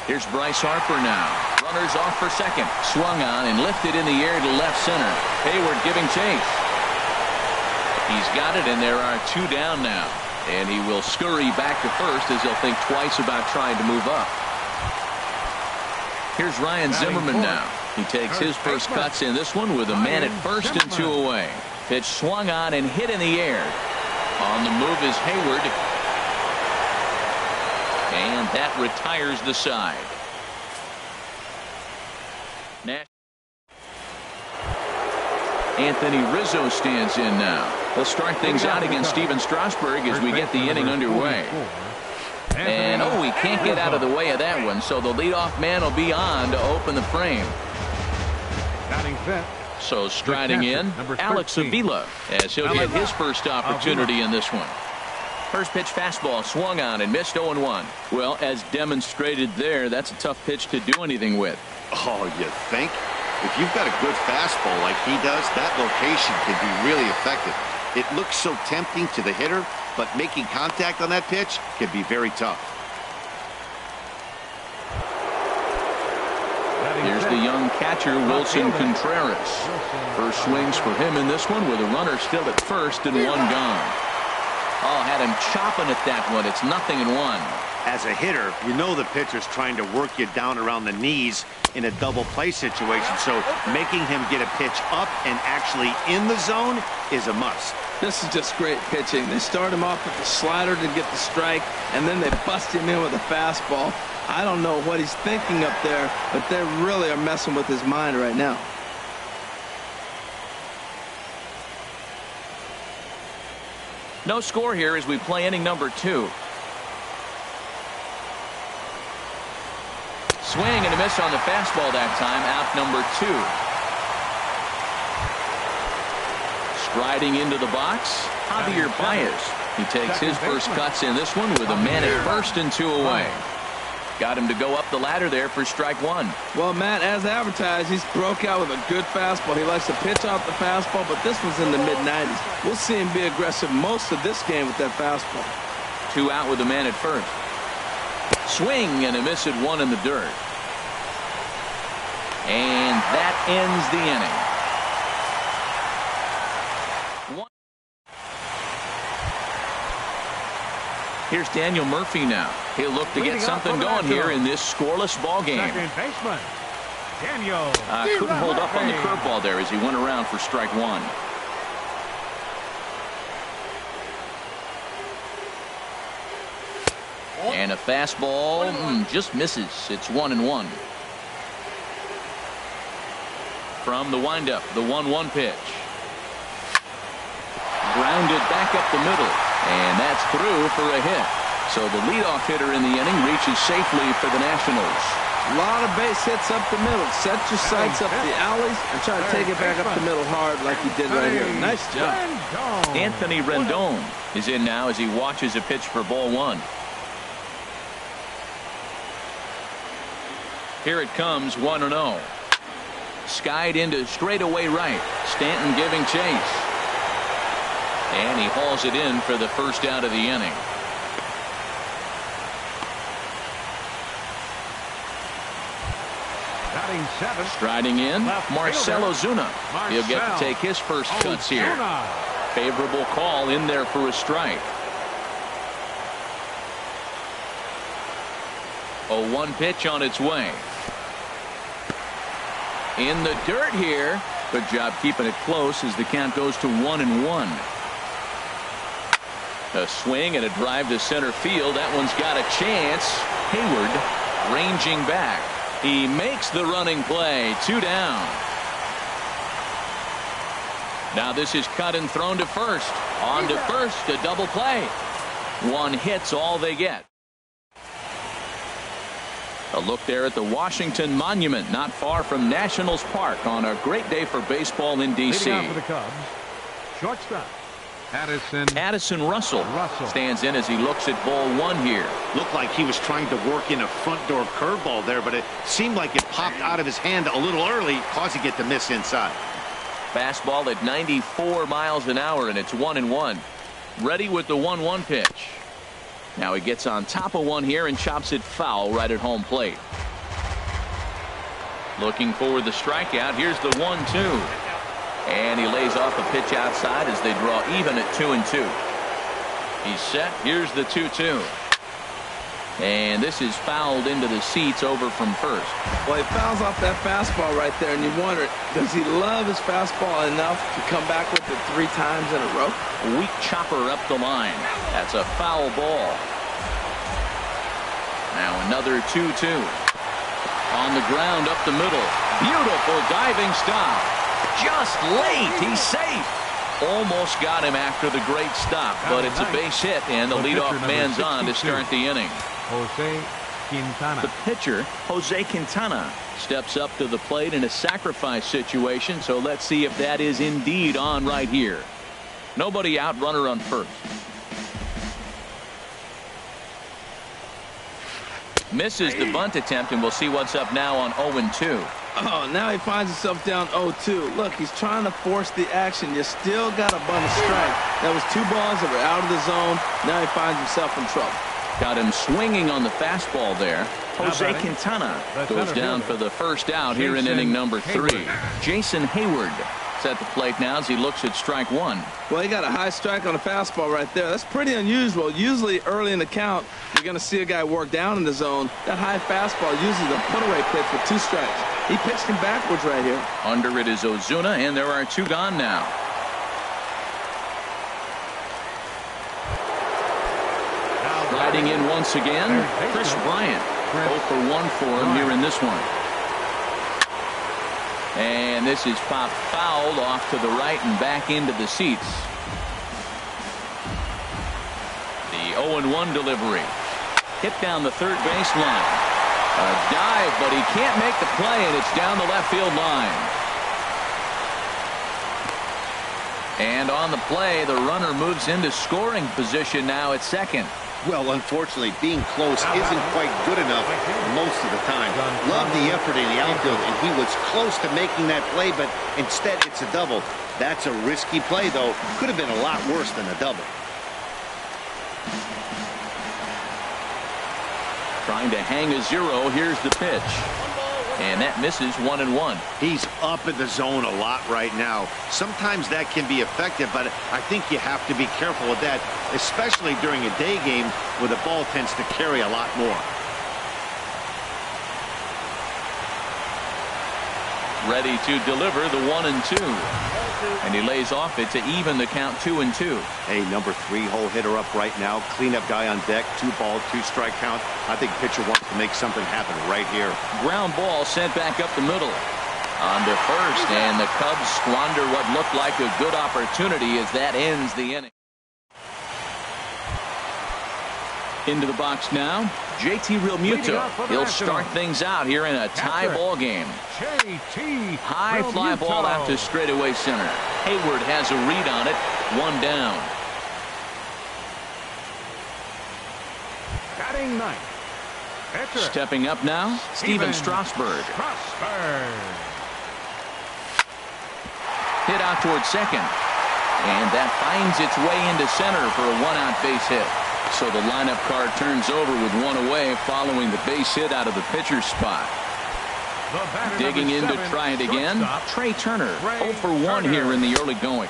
Here's Bryce Harper now. Runners off for second. Swung on and lifted in the air to left center. Hayward giving chase. He's got it, and there are 2 down now. And he will scurry back to first as he'll think twice about trying to move up. Here's Ryan Zimmerman now. He takes his first cuts in this one with a man at first and 2 away. Pitch swung on and hit in the air. On the move is Hayward. And that retires the side. Anthony Rizzo stands in now. They'll start things out against Steven Strasburg as we get the inning underway. And, oh, he can't get out of the way of that one, so the leadoff man will be on to open the frame. So striding in, Alex Avila, as he'll get his first opportunity in this one. First pitch fastball swung on and missed 0-1. Well, as demonstrated there, that's a tough pitch to do anything with. Oh, you think? If you've got a good fastball like he does, that location can be really effective. It looks so tempting to the hitter, but making contact on that pitch can be very tough. Here's the young catcher, Wilson Contreras. First swings for him in this one with a runner still at first and 1 gone. Oh, had him chopping at that one. It's 0-1. As a hitter, you know the pitcher's trying to work you down around the knees in a double play situation, so making him get a pitch up and actually in the zone is a must. This is just great pitching. They start him off with the slider to get the strike, and then they bust him in with a fastball. I don't know what he's thinking up there, but they really are messing with his mind right now. No score here as we play inning number 2. Swing and a miss on the fastball that time. Out number 2. Striding into the box, Javier Baez. He takes his first cuts in this one with a man at first and 2 away. Got him to go up the ladder there for strike 1. Well, Matt, as advertised, he's broke out with a good fastball. He likes to pitch off the fastball, but this one's in the mid-90s. We'll see him be aggressive most of this game with that fastball. 2 out with a man at first. Swing and a miss at 1 in the dirt. And that ends the inning. Here's Daniel Murphy now. He'll look to get something going here in this scoreless ball game. Second baseman, Daniel. Couldn't hold up on the curveball there as he went around for strike 1. And a fastball just misses. It's 1-1. From the windup, the 1-1 pitch. Grounded back up the middle. And that's through for a hit. So the leadoff hitter in the inning reaches safely for the Nationals. A lot of base hits up the middle. Set your sights up the alleys and try to take it back up the middle hard like he did right here. Nice job. Anthony Rendon is in now as he watches a pitch for ball 1. Here it comes, 1-0. Skied into straightaway right. Stanton giving chase. And he hauls it in for the first out of the inning. Striding in, Marcell Ozuna. He'll get to take his first cuts here. Favorable call in there for a strike. 0-1 pitch on its way. In the dirt here. Good job keeping it close as the count goes to 1-1. A swing and a drive to center field. That one's got a chance. Hayward ranging back. He makes the running play. 2 down. Now this is cut and thrown to first. On to first, a double play. 1 hit's all they get. A look there at the Washington Monument, not far from Nationals Park, on a great day for baseball in D.C. Leading off for the Cubs, shortstop Addison Russell stands in as he looks at ball 1 here. Looked like he was trying to work in a front door curveball there, but it seemed like it popped out of his hand a little early, causing it to miss inside. Fastball at 94 miles an hour, and it's 1-1. Ready with the 1-1 pitch. Now he gets on top of one here and chops it foul right at home plate. Looking for the strikeout. Here's the 1-2. And he lays off a pitch outside as they draw even at 2-2. He's set. Here's the 2-2. And this is fouled into the seats over from first. Well, he fouls off that fastball right there, and you wonder, does he love his fastball enough to come back with it 3 times in a row? A weak chopper up the line. That's a foul ball. Now another 2-2. On the ground up the middle. Beautiful diving stop. Just late. He's safe. Almost got him after the great stop, but it's a base hit, and the leadoff man's on to start the inning. Jose Quintana. The pitcher, Jose Quintana, steps up to the plate in a sacrifice situation, so let's see if that is indeed on right here. Nobody out, runner on first. Misses the bunt attempt, and we'll see what's up now on 0-2. Oh, now he finds himself down 0-2. Look, he's trying to force the action. You still got a bunt strike. That was 2 balls that were out of the zone. Now he finds himself in trouble. Got him swinging on the fastball there. Jose Quintana goes down for the first out here in inning number 3. Jason Hayward It's at the plate now as he looks at strike one. Well, he got a high strike on a fastball right there. That's pretty unusual. Usually early in the count, you're going to see a guy work down in the zone. That high fastball usually the put-away pitch with 2 strikes. He pitched him backwards right here. Under it is Ozuna, and there are 2 gone now. Riding in once again, Chris Bryant. 0 for 1 for him here in this one. And this is popped fouled off to the right and back into the seats. The 0-1 delivery. Hit down the third baseline. A dive, but he can't make the play, and it's down the left field line. And on the play, the runner moves into scoring position now at second. Well, unfortunately, being close isn't quite good enough most of the time. Love the effort in the outfield, and he was close to making that play, but instead it's a double. That's a risky play, though. Could have been a lot worse than a double. Trying to hang a 0. Here's the pitch. And that misses 1-1. He's up in the zone a lot right now. Sometimes that can be effective, but I think you have to be careful with that, especially during a day game where the ball tends to carry a lot more. Ready to deliver the 1-2. And he lays off it to even the count 2-2. Hey, number 3 hole hitter up right now. Cleanup guy on deck. 2 ball, 2 strike count. I think pitcher wants to make something happen right here. Ground ball sent back up the middle. On to first, and the Cubs squander what looked like a good opportunity as that ends the inning. Into the box now, JT Realmuto. He'll start things out here in a tie ball game. High fly ball out to straightaway center. Hayward has a read on it. 1 down. Batting ninth. Stepping up now, Steven Strasburg. Hit out towards second. And that finds its way into center for a 1-out base hit. So the lineup card turns over with 1 away following the base hit out of the pitcher's spot. Digging in to try it again, Trey Turner. 0 for 1 here in the early going.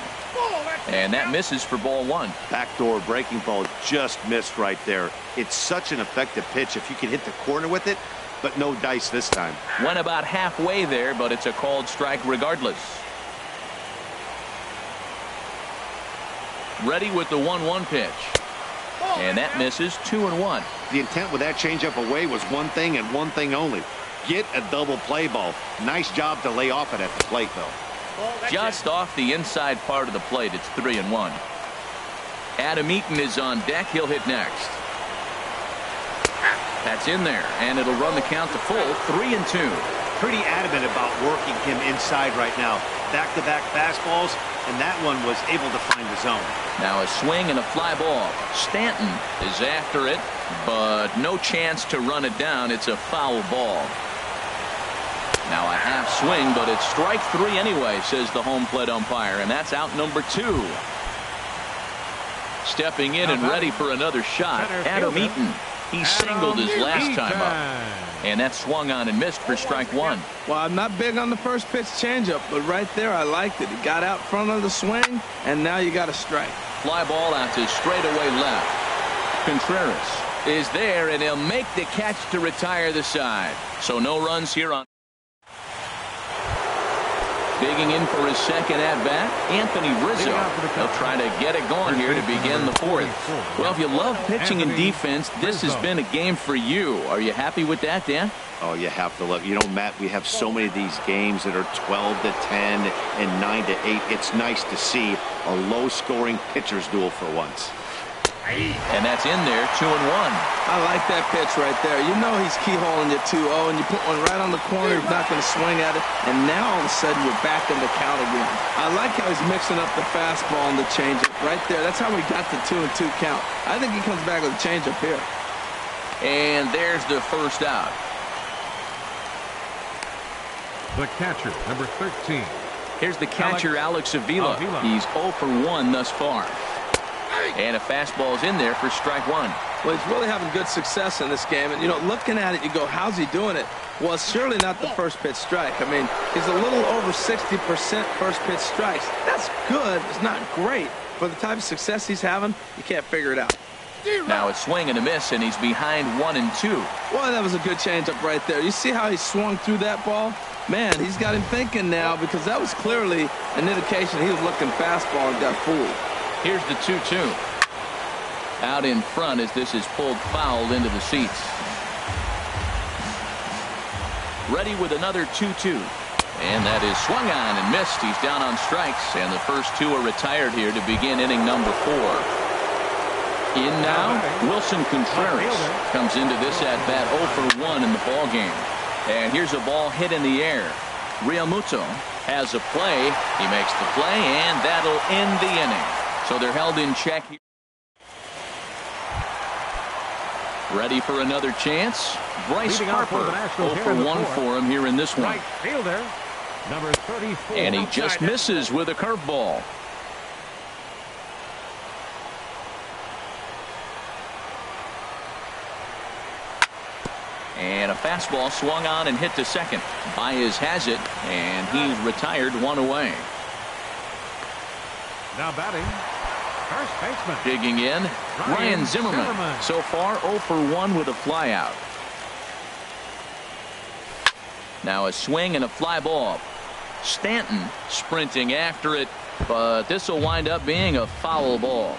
And that misses for ball 1. Backdoor breaking ball just missed right there. It's such an effective pitch if you can hit the corner with it, but no dice this time. Went about halfway there, but it's a called strike regardless. Ready with the 1-1 pitch. And that misses 2-1. The intent with that changeup away was one thing and one thing only. Get a double play ball. Nice job to lay off it at the plate, though. Just off the inside part of the plate. It's 3-1. Adam Eaton is on deck. He'll hit next. That's in there, and it'll run the count to full. 3-2. Pretty adamant about working him inside right now. Back-to-back fastballs, and that one was able to find the zone. Now a swing and a fly ball. Stanton is after it, but no chance to run it down. It's a foul ball. Now a half swing, but it's strike 3 anyway, says the home plate umpire, and that's out number 2. Stepping in and ready for another shot, Adam Eaton. He singled his last time up. And that swung on and missed for strike 1. Well, I'm not big on the first pitch changeup, but right there I liked it. He got out front of the swing, and now you got a strike. Fly ball out to straightaway left. Contreras is there, and he'll make the catch to retire the side. So no runs here on. Digging in for his second at-bat, Anthony Rizzo. He'll try to get it going here to begin the 4th. Well, if you love pitching and defense, this has been a game for you. Are you happy with that, Dan? Oh, you have to love. You know, Matt, we have so many of these games that are 12-10 and 9-8. It's nice to see a low-scoring pitcher's duel for once. And that's in there, 2-1. I like that pitch right there. You know he's keyholing you 2-0, and you put one right on the corner. He's not going to swing at it. And now all of a sudden you're back in the count again. I like how he's mixing up the fastball and the changeup right there. That's how we got the 2-2 count. I think he comes back with a changeup here. And there's the first out. The catcher, number 13. Here's the catcher, Alex Avila. He's 0 for 1 thus far. And a fastball's in there for strike one. Well, he's really having good success in this game. And, you know, looking at it, you go, how's he doing it? Well, it's surely not the first pitch strike. I mean, he's a little over 60% first pitch strikes. That's good. It's not great. For the type of success he's having, you can't figure it out. Now a swing and a miss, and he's behind 1-2. Boy, that was a good changeup right there. You see how he swung through that ball? Man, he's got him thinking now, because that was clearly an indication he was looking fastball and got fooled. Here's the 2-2. Out in front as this is pulled foul into the seats. Ready with another 2-2. And that is swung on and missed. He's down on strikes, and the first two are retired here to begin inning number 4. In now, Wilson Contreras comes into this at-bat 0 for 1 in the ball game. And here's a ball hit in the air. Realmuto has a play. He makes the play, and that'll end the inning. So they're held in check here. Ready for another chance. Bryce Harper 0 for 1 for him here in this one. Right fielder, number 34. And he just misses with a curveball. And a fastball swung on and hit to second. Baez has it, and he's retired 1 away. Now batting, first baseman. Digging in, Ryan Zimmerman. So far 0 for 1 with a flyout. Now a swing and a fly ball. Stanton sprinting after it, but this will wind up being a foul ball.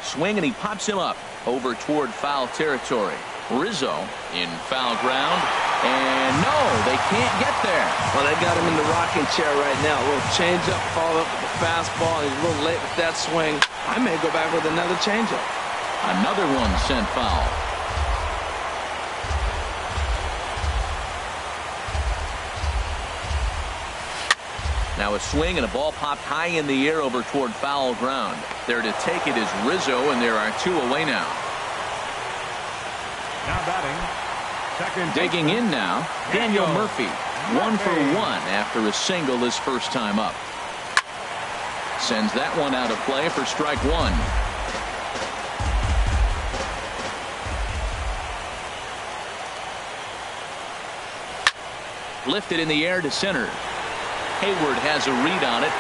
Swing, and he pops him up over toward foul territory. Rizzo in foul ground, and no, they can't get there. Well, they got him in the rocking chair right now. A little changeup, followed up with the fastball. He's a little late with that swing. I may go back with another changeup. Another one sent foul. Now a swing and a ball popped high in the air over toward foul ground. There to take it is Rizzo, and there are 2 away now. Now batting, second. Digging in now, Daniel Murphy. 1 for 1 after a single his first time up. Sends that one out of play for strike 1. Lifted in the air to center. Hayward has a read on it.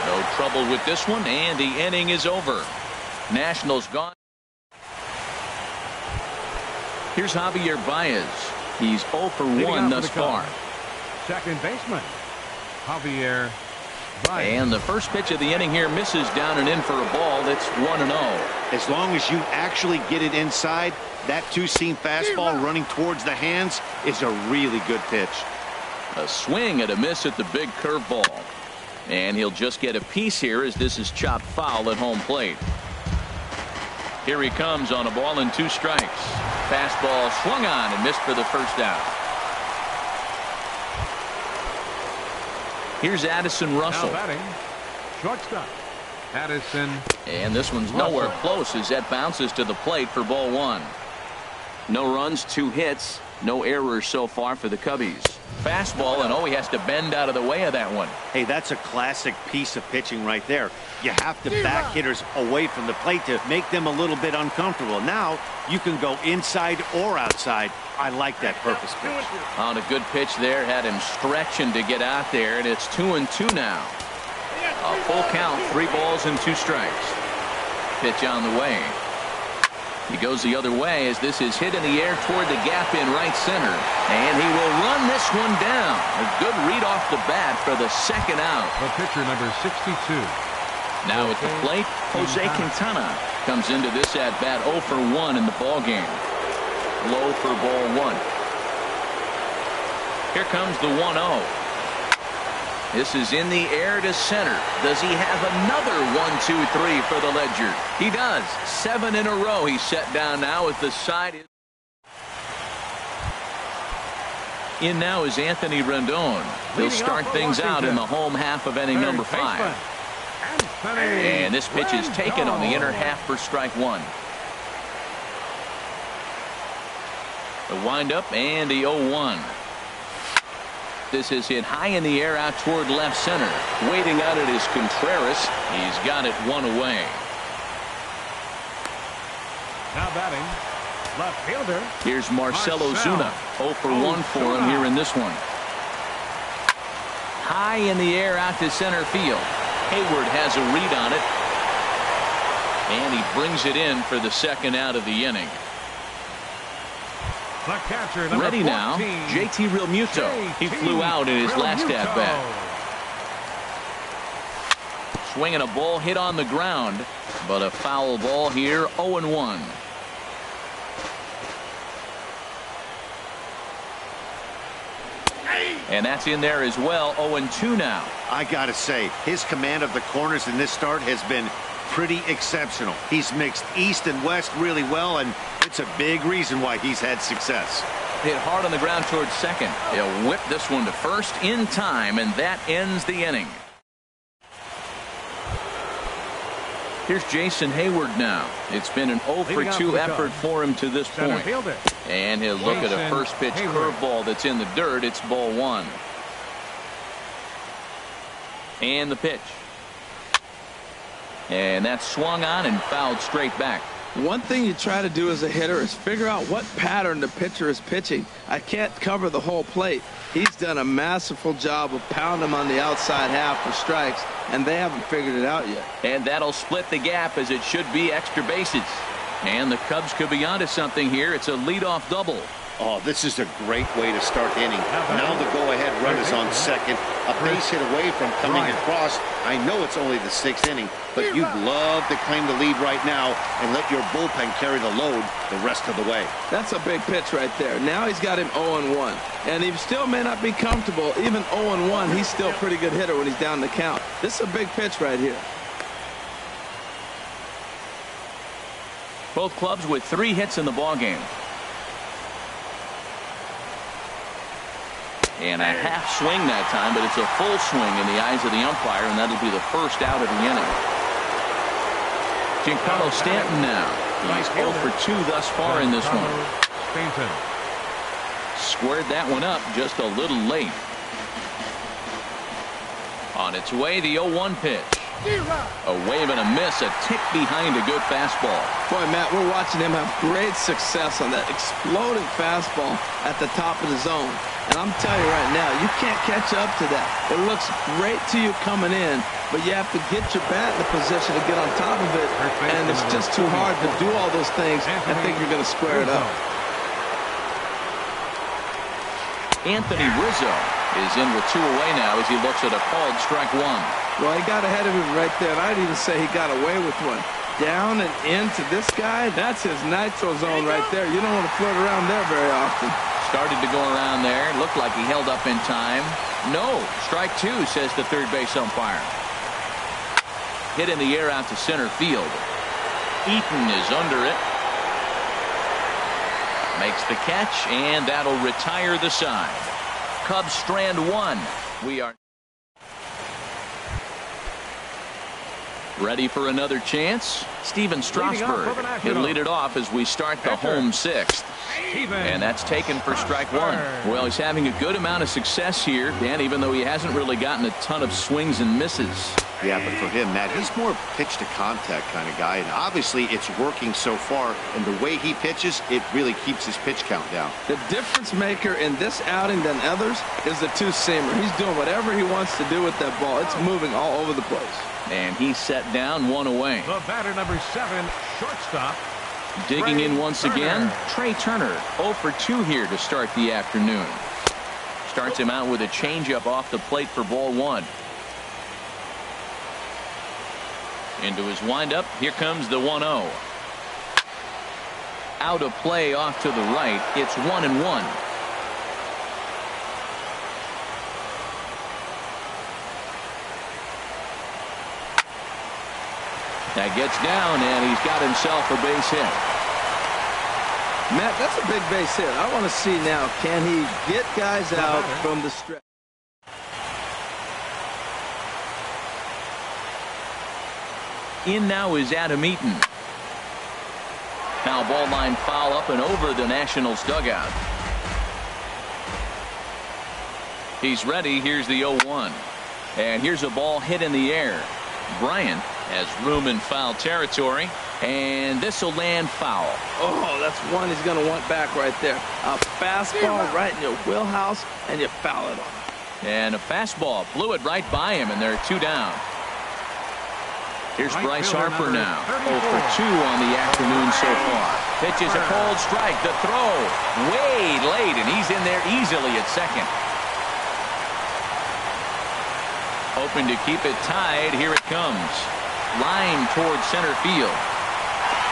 No trouble with this one, and the inning is over. Nationals gone. Here's Javier Baez. He's 0 for 1 thus far. Second baseman, Javier Baez. And the first pitch of the inning here misses down and in for a ball. That's 1-0. As long as you actually get it inside, that two-seam fastball running towards the hands is a really good pitch. A swing and a miss at the big curveball. And he'll just get a piece here as this is chopped foul at home plate. Here he comes on a ball and 2 strikes. Fastball swung on and missed for the first out. Here's Addison Russell. Now batting, shortstop, Addison. And this one's nowhere close as that bounces to the plate for ball 1. No runs, 2 hits, no errors so far for the Cubbies. Fastball, and he has to bend out of the way of that one. Hey, that's a classic piece of pitching right there. You have to back hitters away from the plate to make them a little bit uncomfortable. Now you can go inside or outside. I like that purpose pitch. On a good pitch there, had him stretching to get out there, and it's 2-2 now. A full count, 3 balls and 2 strikes. Pitch on the way. He goes the other way as this is hit in the air toward the gap in right center. And he will run this one down. A good read off the bat for the second out. The pitcher, number 62. Now at the plate, Jose Quintana comes into this at-bat 0 for 1 in the ball game. Low for ball 1. Here comes the 1-0. This is in the air to center. Does he have another 1-2-3 for the Ledger? He does. 7 in a row he's set down now as the side is. In now is Anthony Rendon. He'll start things out in the home half of inning number 5. And this pitch is taken on the inner half for strike 1. The windup and the 0-1. This is hit high in the air out toward left center. Waiting on it is Contreras. He's got it one away. Now batting, left fielder. Here's Marcelo Zuna. 0 for 1 for him here in this one. High in the air out to center field. Hayward has a read on it. And he brings it in for the second out of the inning. The catcher, number Ready 14, now, JT Realmuto. He flew out in his last at-bat. Swinging a ball hit on the ground, but a foul ball here, 0-1. And that's in there as well, 0-2 now. I got to say, his command of the corners in this start has been pretty exceptional. He's mixed east and west really well, and it's a big reason why he's had success. Hit hard on the ground towards second. He'll whip this one to first in time, and that ends the inning. Here's Jason Hayward now. It's been an 0 for 2 effort for him to this point. And he'll look at a first pitch curveball that's in the dirt. It's ball 1. And the pitch. And that's swung on and fouled straight back. One thing you try to do as a hitter is figure out what pattern the pitcher is pitching. I can't cover the whole plate. He's done a masterful job of pounding him on the outside half for strikes, and they haven't figured it out yet. And that'll split the gap, as it should be extra bases. And the Cubs could be onto something here. It's a leadoff double. Oh, this is a great way to start the inning. Now the go-ahead run is on second. A base hit away from coming across. I know it's only the 6th inning, but you'd love to claim the lead right now and let your bullpen carry the load the rest of the way. That's a big pitch right there. Now he's got him 0-1. And he still may not be comfortable. Even 0-1, he's still a pretty good hitter when he's down the count. This is a big pitch right here. Both clubs with 3 hits in the ballgame. And a half swing that time, but it's a full swing in the eyes of the umpire, and that'll be the first out of the inning. Giancarlo Stanton now. He's 0 for 2 thus far in this one. Squared that one up just a little late. On its way, the 0-1 pitch. A wave and a miss, a tick behind a good fastball. Boy, Matt, we're watching him have great success on that exploding fastball at the top of the zone. And I'm telling you right now, you can't catch up to that. It looks great to you coming in, but you have to get your bat in the position to get on top of it. And it's just too hard to do all those things. I think you're going to square it up. Anthony Rizzo is in with 2 away now as he looks at a called strike 1. Well, he got ahead of him right there, and I'd even say he got away with one. Down and into this guy, that's his nitro zone right there. You don't want to float around there very often. Started to go around there. Looked like he held up in time. No, strike 2, says the third base umpire. Hit in the air out to center field. Eaton is under it. Makes the catch, and that'll retire the side. Cubs strand 1. We are ready for another chance. Steven Strasburg. He'll lead it off as we start the home 6th. And that's taken for strike 1. Well, he's having a good amount of success here, Dan, even though he hasn't really gotten a ton of swings and misses. Yeah, but for him, Matt, he's more pitch to contact kind of guy, and obviously it's working so far, and the way he pitches, it really keeps his pitch count down. The difference maker in this outing than others is the 2-seamer. He's doing whatever he wants to do with that ball. It's moving all over the place. And he's set down 1 away. The batter, number 7, shortstop. Digging in once again, Trey Turner. 0 for 2 here to start the afternoon. Starts him out with a changeup off the plate for ball 1. Into his windup, here comes the 1-0. Out of play off to the right. It's 1-1. That gets down, and he's got himself a base hit. Matt, that's a big base hit. I want to see now, can he get guys out from the stretch? In now is Adam Eaton. Now ball line foul up and over the Nationals dugout. He's ready. Here's the 0-1. And here's a ball hit in the air. Bryant has room in foul territory. And this will land foul. Oh, that's one he's going to want back right there. A fastball right in your wheelhouse, and you foul it off. And a fastball blew it right by him, and they're 2 down. Here's Bryce Harper now. 0 for 2 on the afternoon so far. Pitches a cold strike. The throw way late, and he's in there easily at second. Hoping to keep it tied. Here it comes. Line towards center field.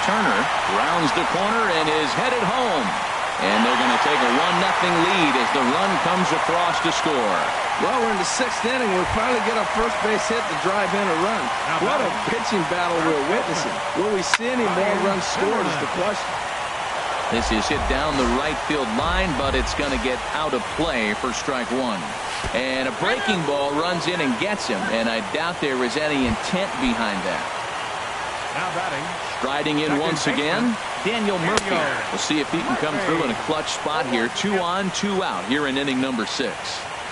Turner rounds the corner and is headed home. And they're going to take a 1-0 lead as the run comes across to score. Well, we're in the 6th inning. We finally get our first base hit to drive in a run. What a pitching battle we're witnessing. Will we see any more runs scored is the question. This is hit down the right field line, but it's going to get out of play for strike 1. And a breaking ball runs in and gets him, and I doubt there was any intent behind that. Now batting. Striding in once again, Daniel Murphy. We'll see if he can come through in a clutch spot here. 2 on, 2 out here in inning number 6.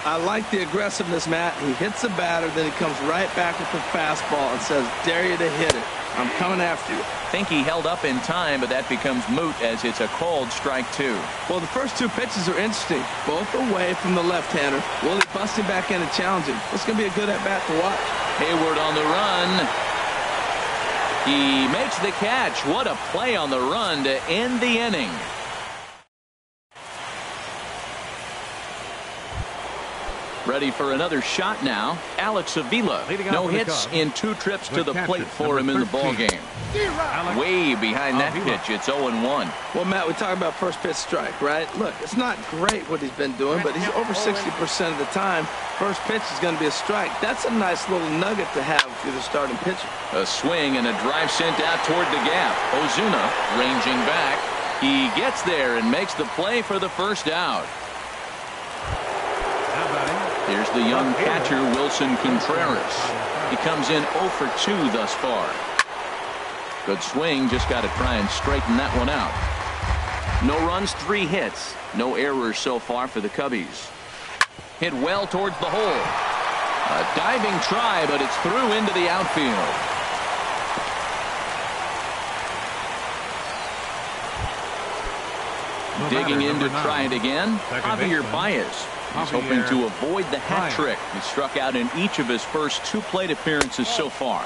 I like the aggressiveness, Matt. He hits the batter, then he comes right back with the fastball and says, dare you to hit it. I'm coming after you. Think he held up in time, but that becomes moot as it's a called strike 2. Well, the first 2 pitches are interesting. Both away from the left-hander. Will he bust him back in and challenge him? It's going to be a good at-bat to watch. Hayward on the run. He makes the catch. What a play on the run to end the inning. Ready for another shot now. Alex Avila. No hits in 2 trips to the plate for him in the ball game. Way behind that pitch. It's 0-1. Well, Matt, we talk about first pitch strike, right? Look, it's not great what he's been doing, but he's over 60% of the time. First pitch is going to be a strike. That's a nice little nugget to have if you're the starting pitcher. A swing and a drive sent out toward the gap. Ozuna ranging back. He gets there and makes the play for the first out. Here's the young catcher, Wilson Contreras. He comes in 0 for 2 thus far. Good swing, just got to try and straighten that one out. No runs, 3 hits. No errors so far for the Cubbies. Hit well towards the hole. A diving try, but it's through into the outfield. Digging in to try it again, Javier Baez. He's hoping to avoid the hat trick. He struck out in each of his first 2 plate appearances so far.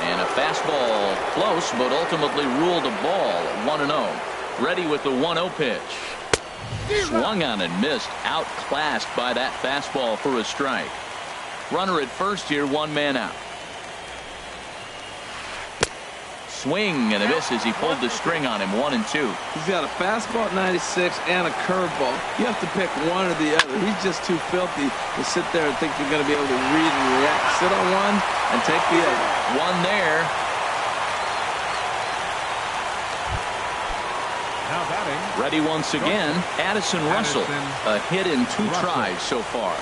And a fastball close, but ultimately ruled a ball at 1-0. Ready with the 1-0 pitch. Swung on and missed. Outclassed by that fastball for a strike. Runner at first here, 1 man out. Swing and a miss as he pulled the string on him. 1-2. He's got a fastball at 96 and a curveball. You have to pick one or the other. He's just too filthy to sit there and think you're going to be able to read and react. Sit on one and take the other. 1 there. Now batting. Ready once again, Addison Russell. A hit in 2 tries so far.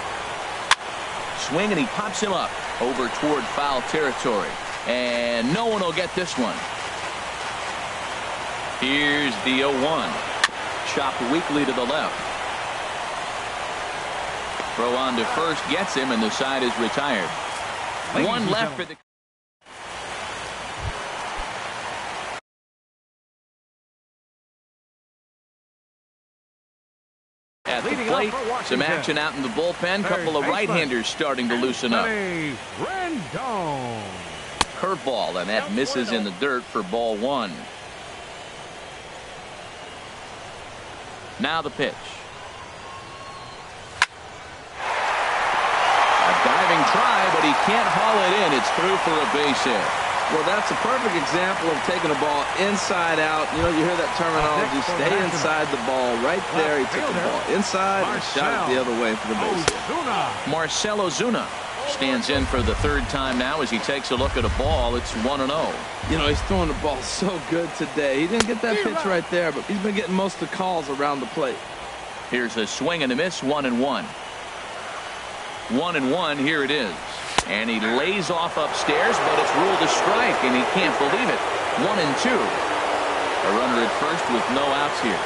Swing and he pops him up over toward foul territory. And no one will get this one. Here's the 0-1. Chopped weakly to the left. Throw on to first gets him, and the side is retired. 1 left for the. At the plate, some action out in the bullpen. Couple of right-handers starting to loosen up. Curveball, and that misses in the dirt for ball 1. Now the pitch. A diving try, but he can't haul it in. It's through for a base hit. Well, that's a perfect example of taking a ball inside out. You know, you hear that terminology, stay inside the ball. Right there, he took the ball inside and shot it the other way for the base hit. Marcell Ozuna stands in for the 3rd time now as he takes a look at a ball. It's 1-0. You know, he's throwing the ball so good today. He didn't get that pitch right there, but he's been getting most of the calls around the plate. Here's a swing and a miss. 1-1. 1-1. Here it is. And he lays off upstairs, but it's ruled a strike, and he can't believe it. 1-2. A runner at first with no outs here.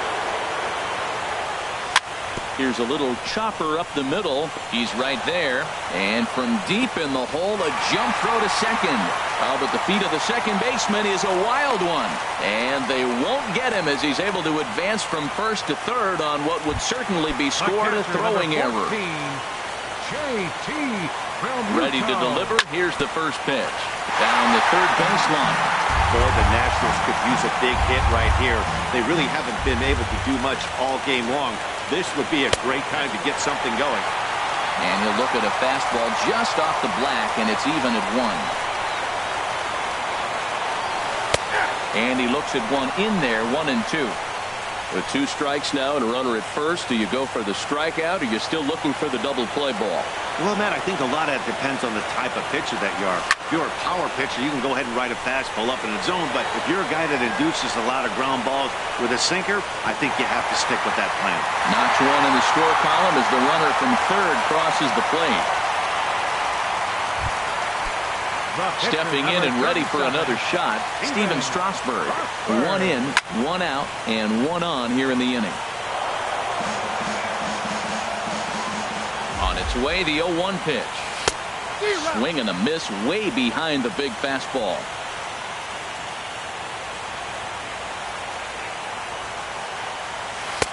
Here's a little chopper up the middle. He's right there. And from deep in the hole, a jump throw to second. But the feet of the second baseman is a wild one. And they won't get him as he's able to advance from first to third on what would certainly be scored a throwing error. Ready to deliver. Here's the first pitch. Down the third baseline. Boy, the Nationals could use a big hit right here. They really haven't been able to do much all game long. This would be a great time to get something going. And he'll look at a fastball just off the black, and it's even at 1. And he looks at one in there, 1-2. With 2 strikes now and a runner at first, do you go for the strikeout, or are you still looking for the double play ball? Well, Matt, I think a lot of it depends on the type of pitcher that you are. If you're a power pitcher, you can go ahead and ride a fastball up in the zone, but if you're a guy that induces a lot of ground balls with a sinker, I think you have to stick with that plan. Notch 1 in the score column as the runner from third crosses the plate. Stepping in and ready for another shot, Steven Strasburg. 1 in, 1 out, and 1 on here in the inning. On its way, the 0-1 pitch. Swing and a miss way behind the big fastball.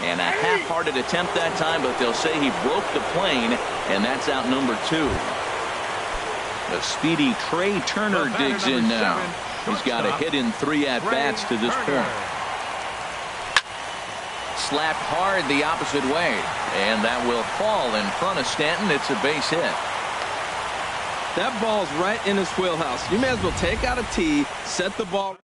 And a half-hearted attempt that time, but they'll say he broke the plane, and that's out number 2. The speedy Trey Turner digs in now. He's got a hit in 3 at-bats to this point. Slapped hard the opposite way, and that will fall in front of Stanton. It's a base hit. That ball's right in his wheelhouse. You may as well take out a tee, set the ball.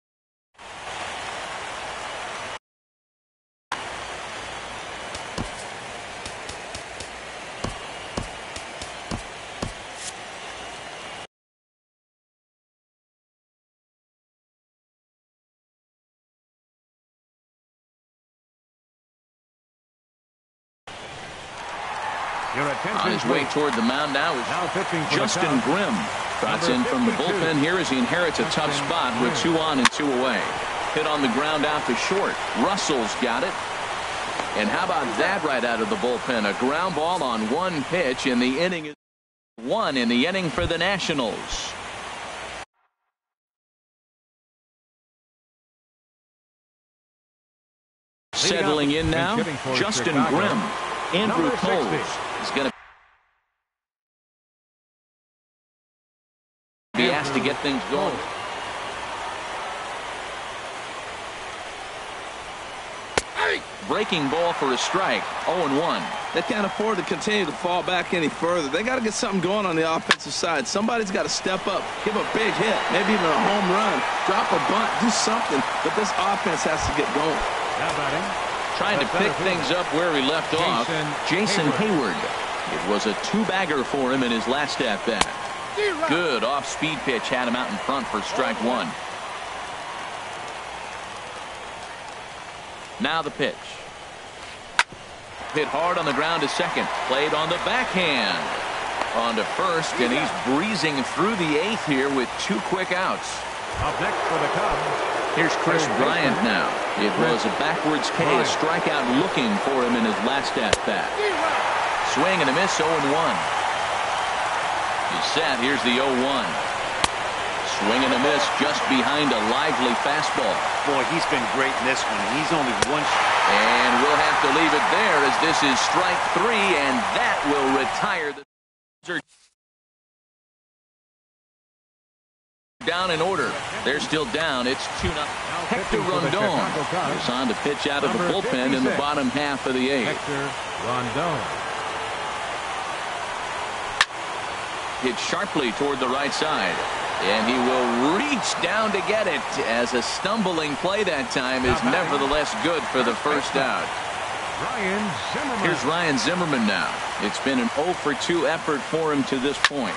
On his way toward the mound now is Justin Grimm. Trots in from the bullpen here as he inherits a tough spot with 2 on and 2 away. Hit on the ground out to short. Russell's got it. And how about that right out of the bullpen? A ground ball on 1 pitch, and the inning is 1 in the inning for the Nationals. Settling in now, Justin Grimm. Andrew Coles is going to be asked to get things going. Breaking ball for a strike. 0-1. They can't afford to continue to fall back any further. They got to get something going on the offensive side. Somebody's got to step up, give a big hit, maybe even a home run, drop a bunt, do something. But this offense has to get going. Now batting. Trying to pick things up where he left off, Jason Hayward. It was a 2-bagger for him in his last at-bat. Good off-speed pitch had him out in front for strike 1. Now the pitch. Hit hard on the ground to second. Played on the backhand. On to first, and he's breezing through the 8th here with 2 quick outs. Up next for the Cubs. Here's Chris Bryant now. It was a backwards K, a strikeout looking for him in his last at-bat. Swing and a miss, 0-1. He's set. Here's the 0-1. Swing and a miss just behind a lively fastball. Boy, he's been great in this one. He's only 1. And we'll have to leave it there as this is strike 3, and that will retire the down in order. They're still down. It's 2-0. Hector Rondon is on to pitch out of the bullpen in the bottom half of the 8th. Hector Rondon. Hit sharply toward the right side. And he will reach down to get it, as a stumbling play that time is nevertheless good for the first out. Here's Ryan Zimmerman now. It's been an 0-for-2 effort for him to this point.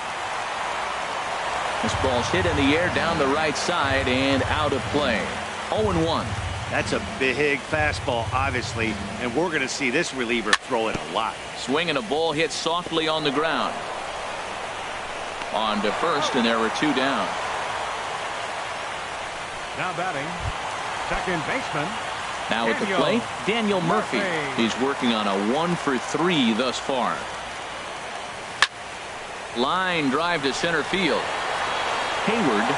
This ball's hit in the air down the right side and out of play. 0-1. That's a big fastball, obviously, and we're going to see this reliever throw it a lot. Swing and a ball hit softly on the ground. On to first, and there were 2 down. Now batting, second baseman Now at the plate, Daniel Murphy. He's working on a 1-for-3 thus far. Line drive to center field. Hayward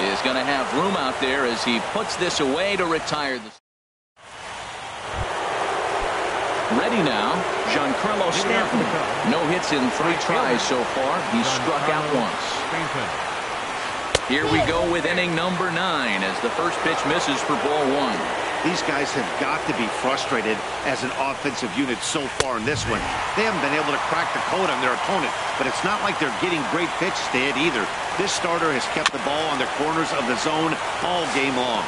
is going to have room out there as he puts this away to retire the. Ready now, Giancarlo Stanton. No hits in 3 tries so far. He's struck out once. Here we go with inning number 9 as the first pitch misses for ball 1. These guys have got to be frustrated as an offensive unit so far in this one. They haven't been able to crack the code on their opponent, but it's not like they're getting great pitches to hit either. This starter has kept the ball on the corners of the zone all game long.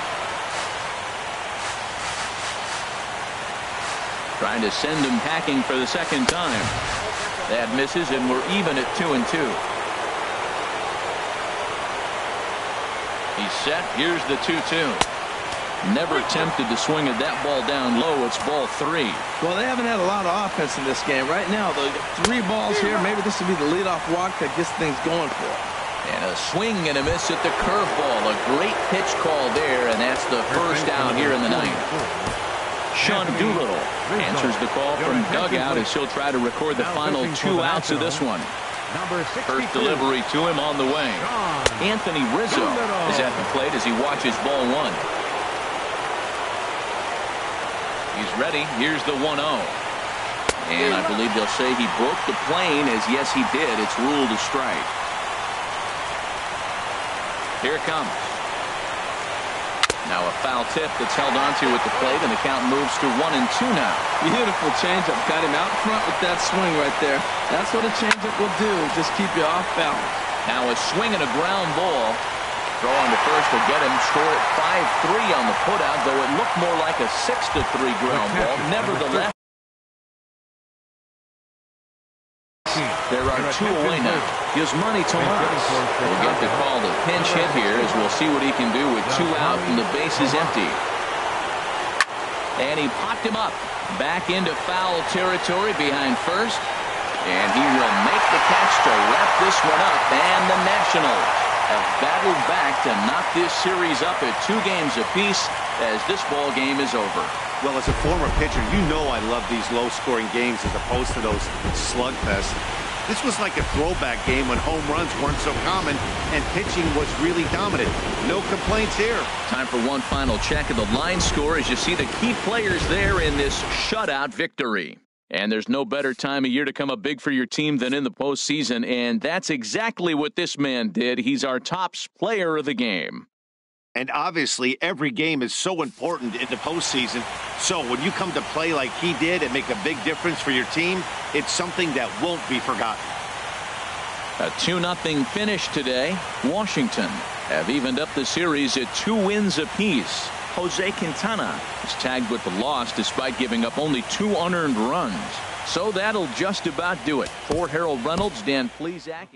Trying to send him packing for the second time. That misses, and we're even at 2-2. He's set. Here's the 2-2. Never tempted to swing at that ball down low. It's ball 3. Well, they haven't had a lot of offense in this game. Right now, the 3 balls here, maybe this will be the leadoff walk that gets things going for it. And a swing and a miss at the curveball. A great pitch call there, and that's the first out here in the 9th. Sean Doolittle answers the call from dugout as he'll try to record the final 2 outs of this one. First delivery to him on the way. Anthony Rizzo is at the plate as he watches ball 1. He's ready. Here's the 1-0. And I believe they'll say he broke the plane, as yes he did. It's ruled a strike. Here it comes. Now a foul tip that's held onto at the plate, and the count moves to 1-2 now. Beautiful changeup. Got him out front with that swing right there. That's what a changeup will do, just keep you off balance. Now a swing and a ground ball. Throw on to first will get him. Score at 5-3 on the putout, though it looked more like a 6-3 ground ball. Nevertheless, there are 2 away now. Yasmani Tomas will get the call to pinch hit here, as we'll see what he can do with 2 out and the base is empty. And he popped him up back into foul territory behind first, and he will make the catch to wrap this one up. And the Nationals have battled back to knock this series up at 2 games apiece as this ball game is over. Well, as a former pitcher, you know I love these low-scoring games as opposed to those slugfests. This was like a throwback game when home runs weren't so common and pitching was really dominant. No complaints here. Time for one final check of the line score as you see the key players there in this shutout victory. And there's no better time of year to come up big for your team than in the postseason, and that's exactly what this man did. He's our top player of the game. And obviously, every game is so important in the postseason. So when you come to play like he did and make a big difference for your team, it's something that won't be forgotten. A 2-0 finish today. Washington have evened up the series at 2 wins apiece. Jose Quintana is tagged with the loss despite giving up only 2 unearned runs. So that'll just about do it. For Harold Reynolds, Dan Plesac.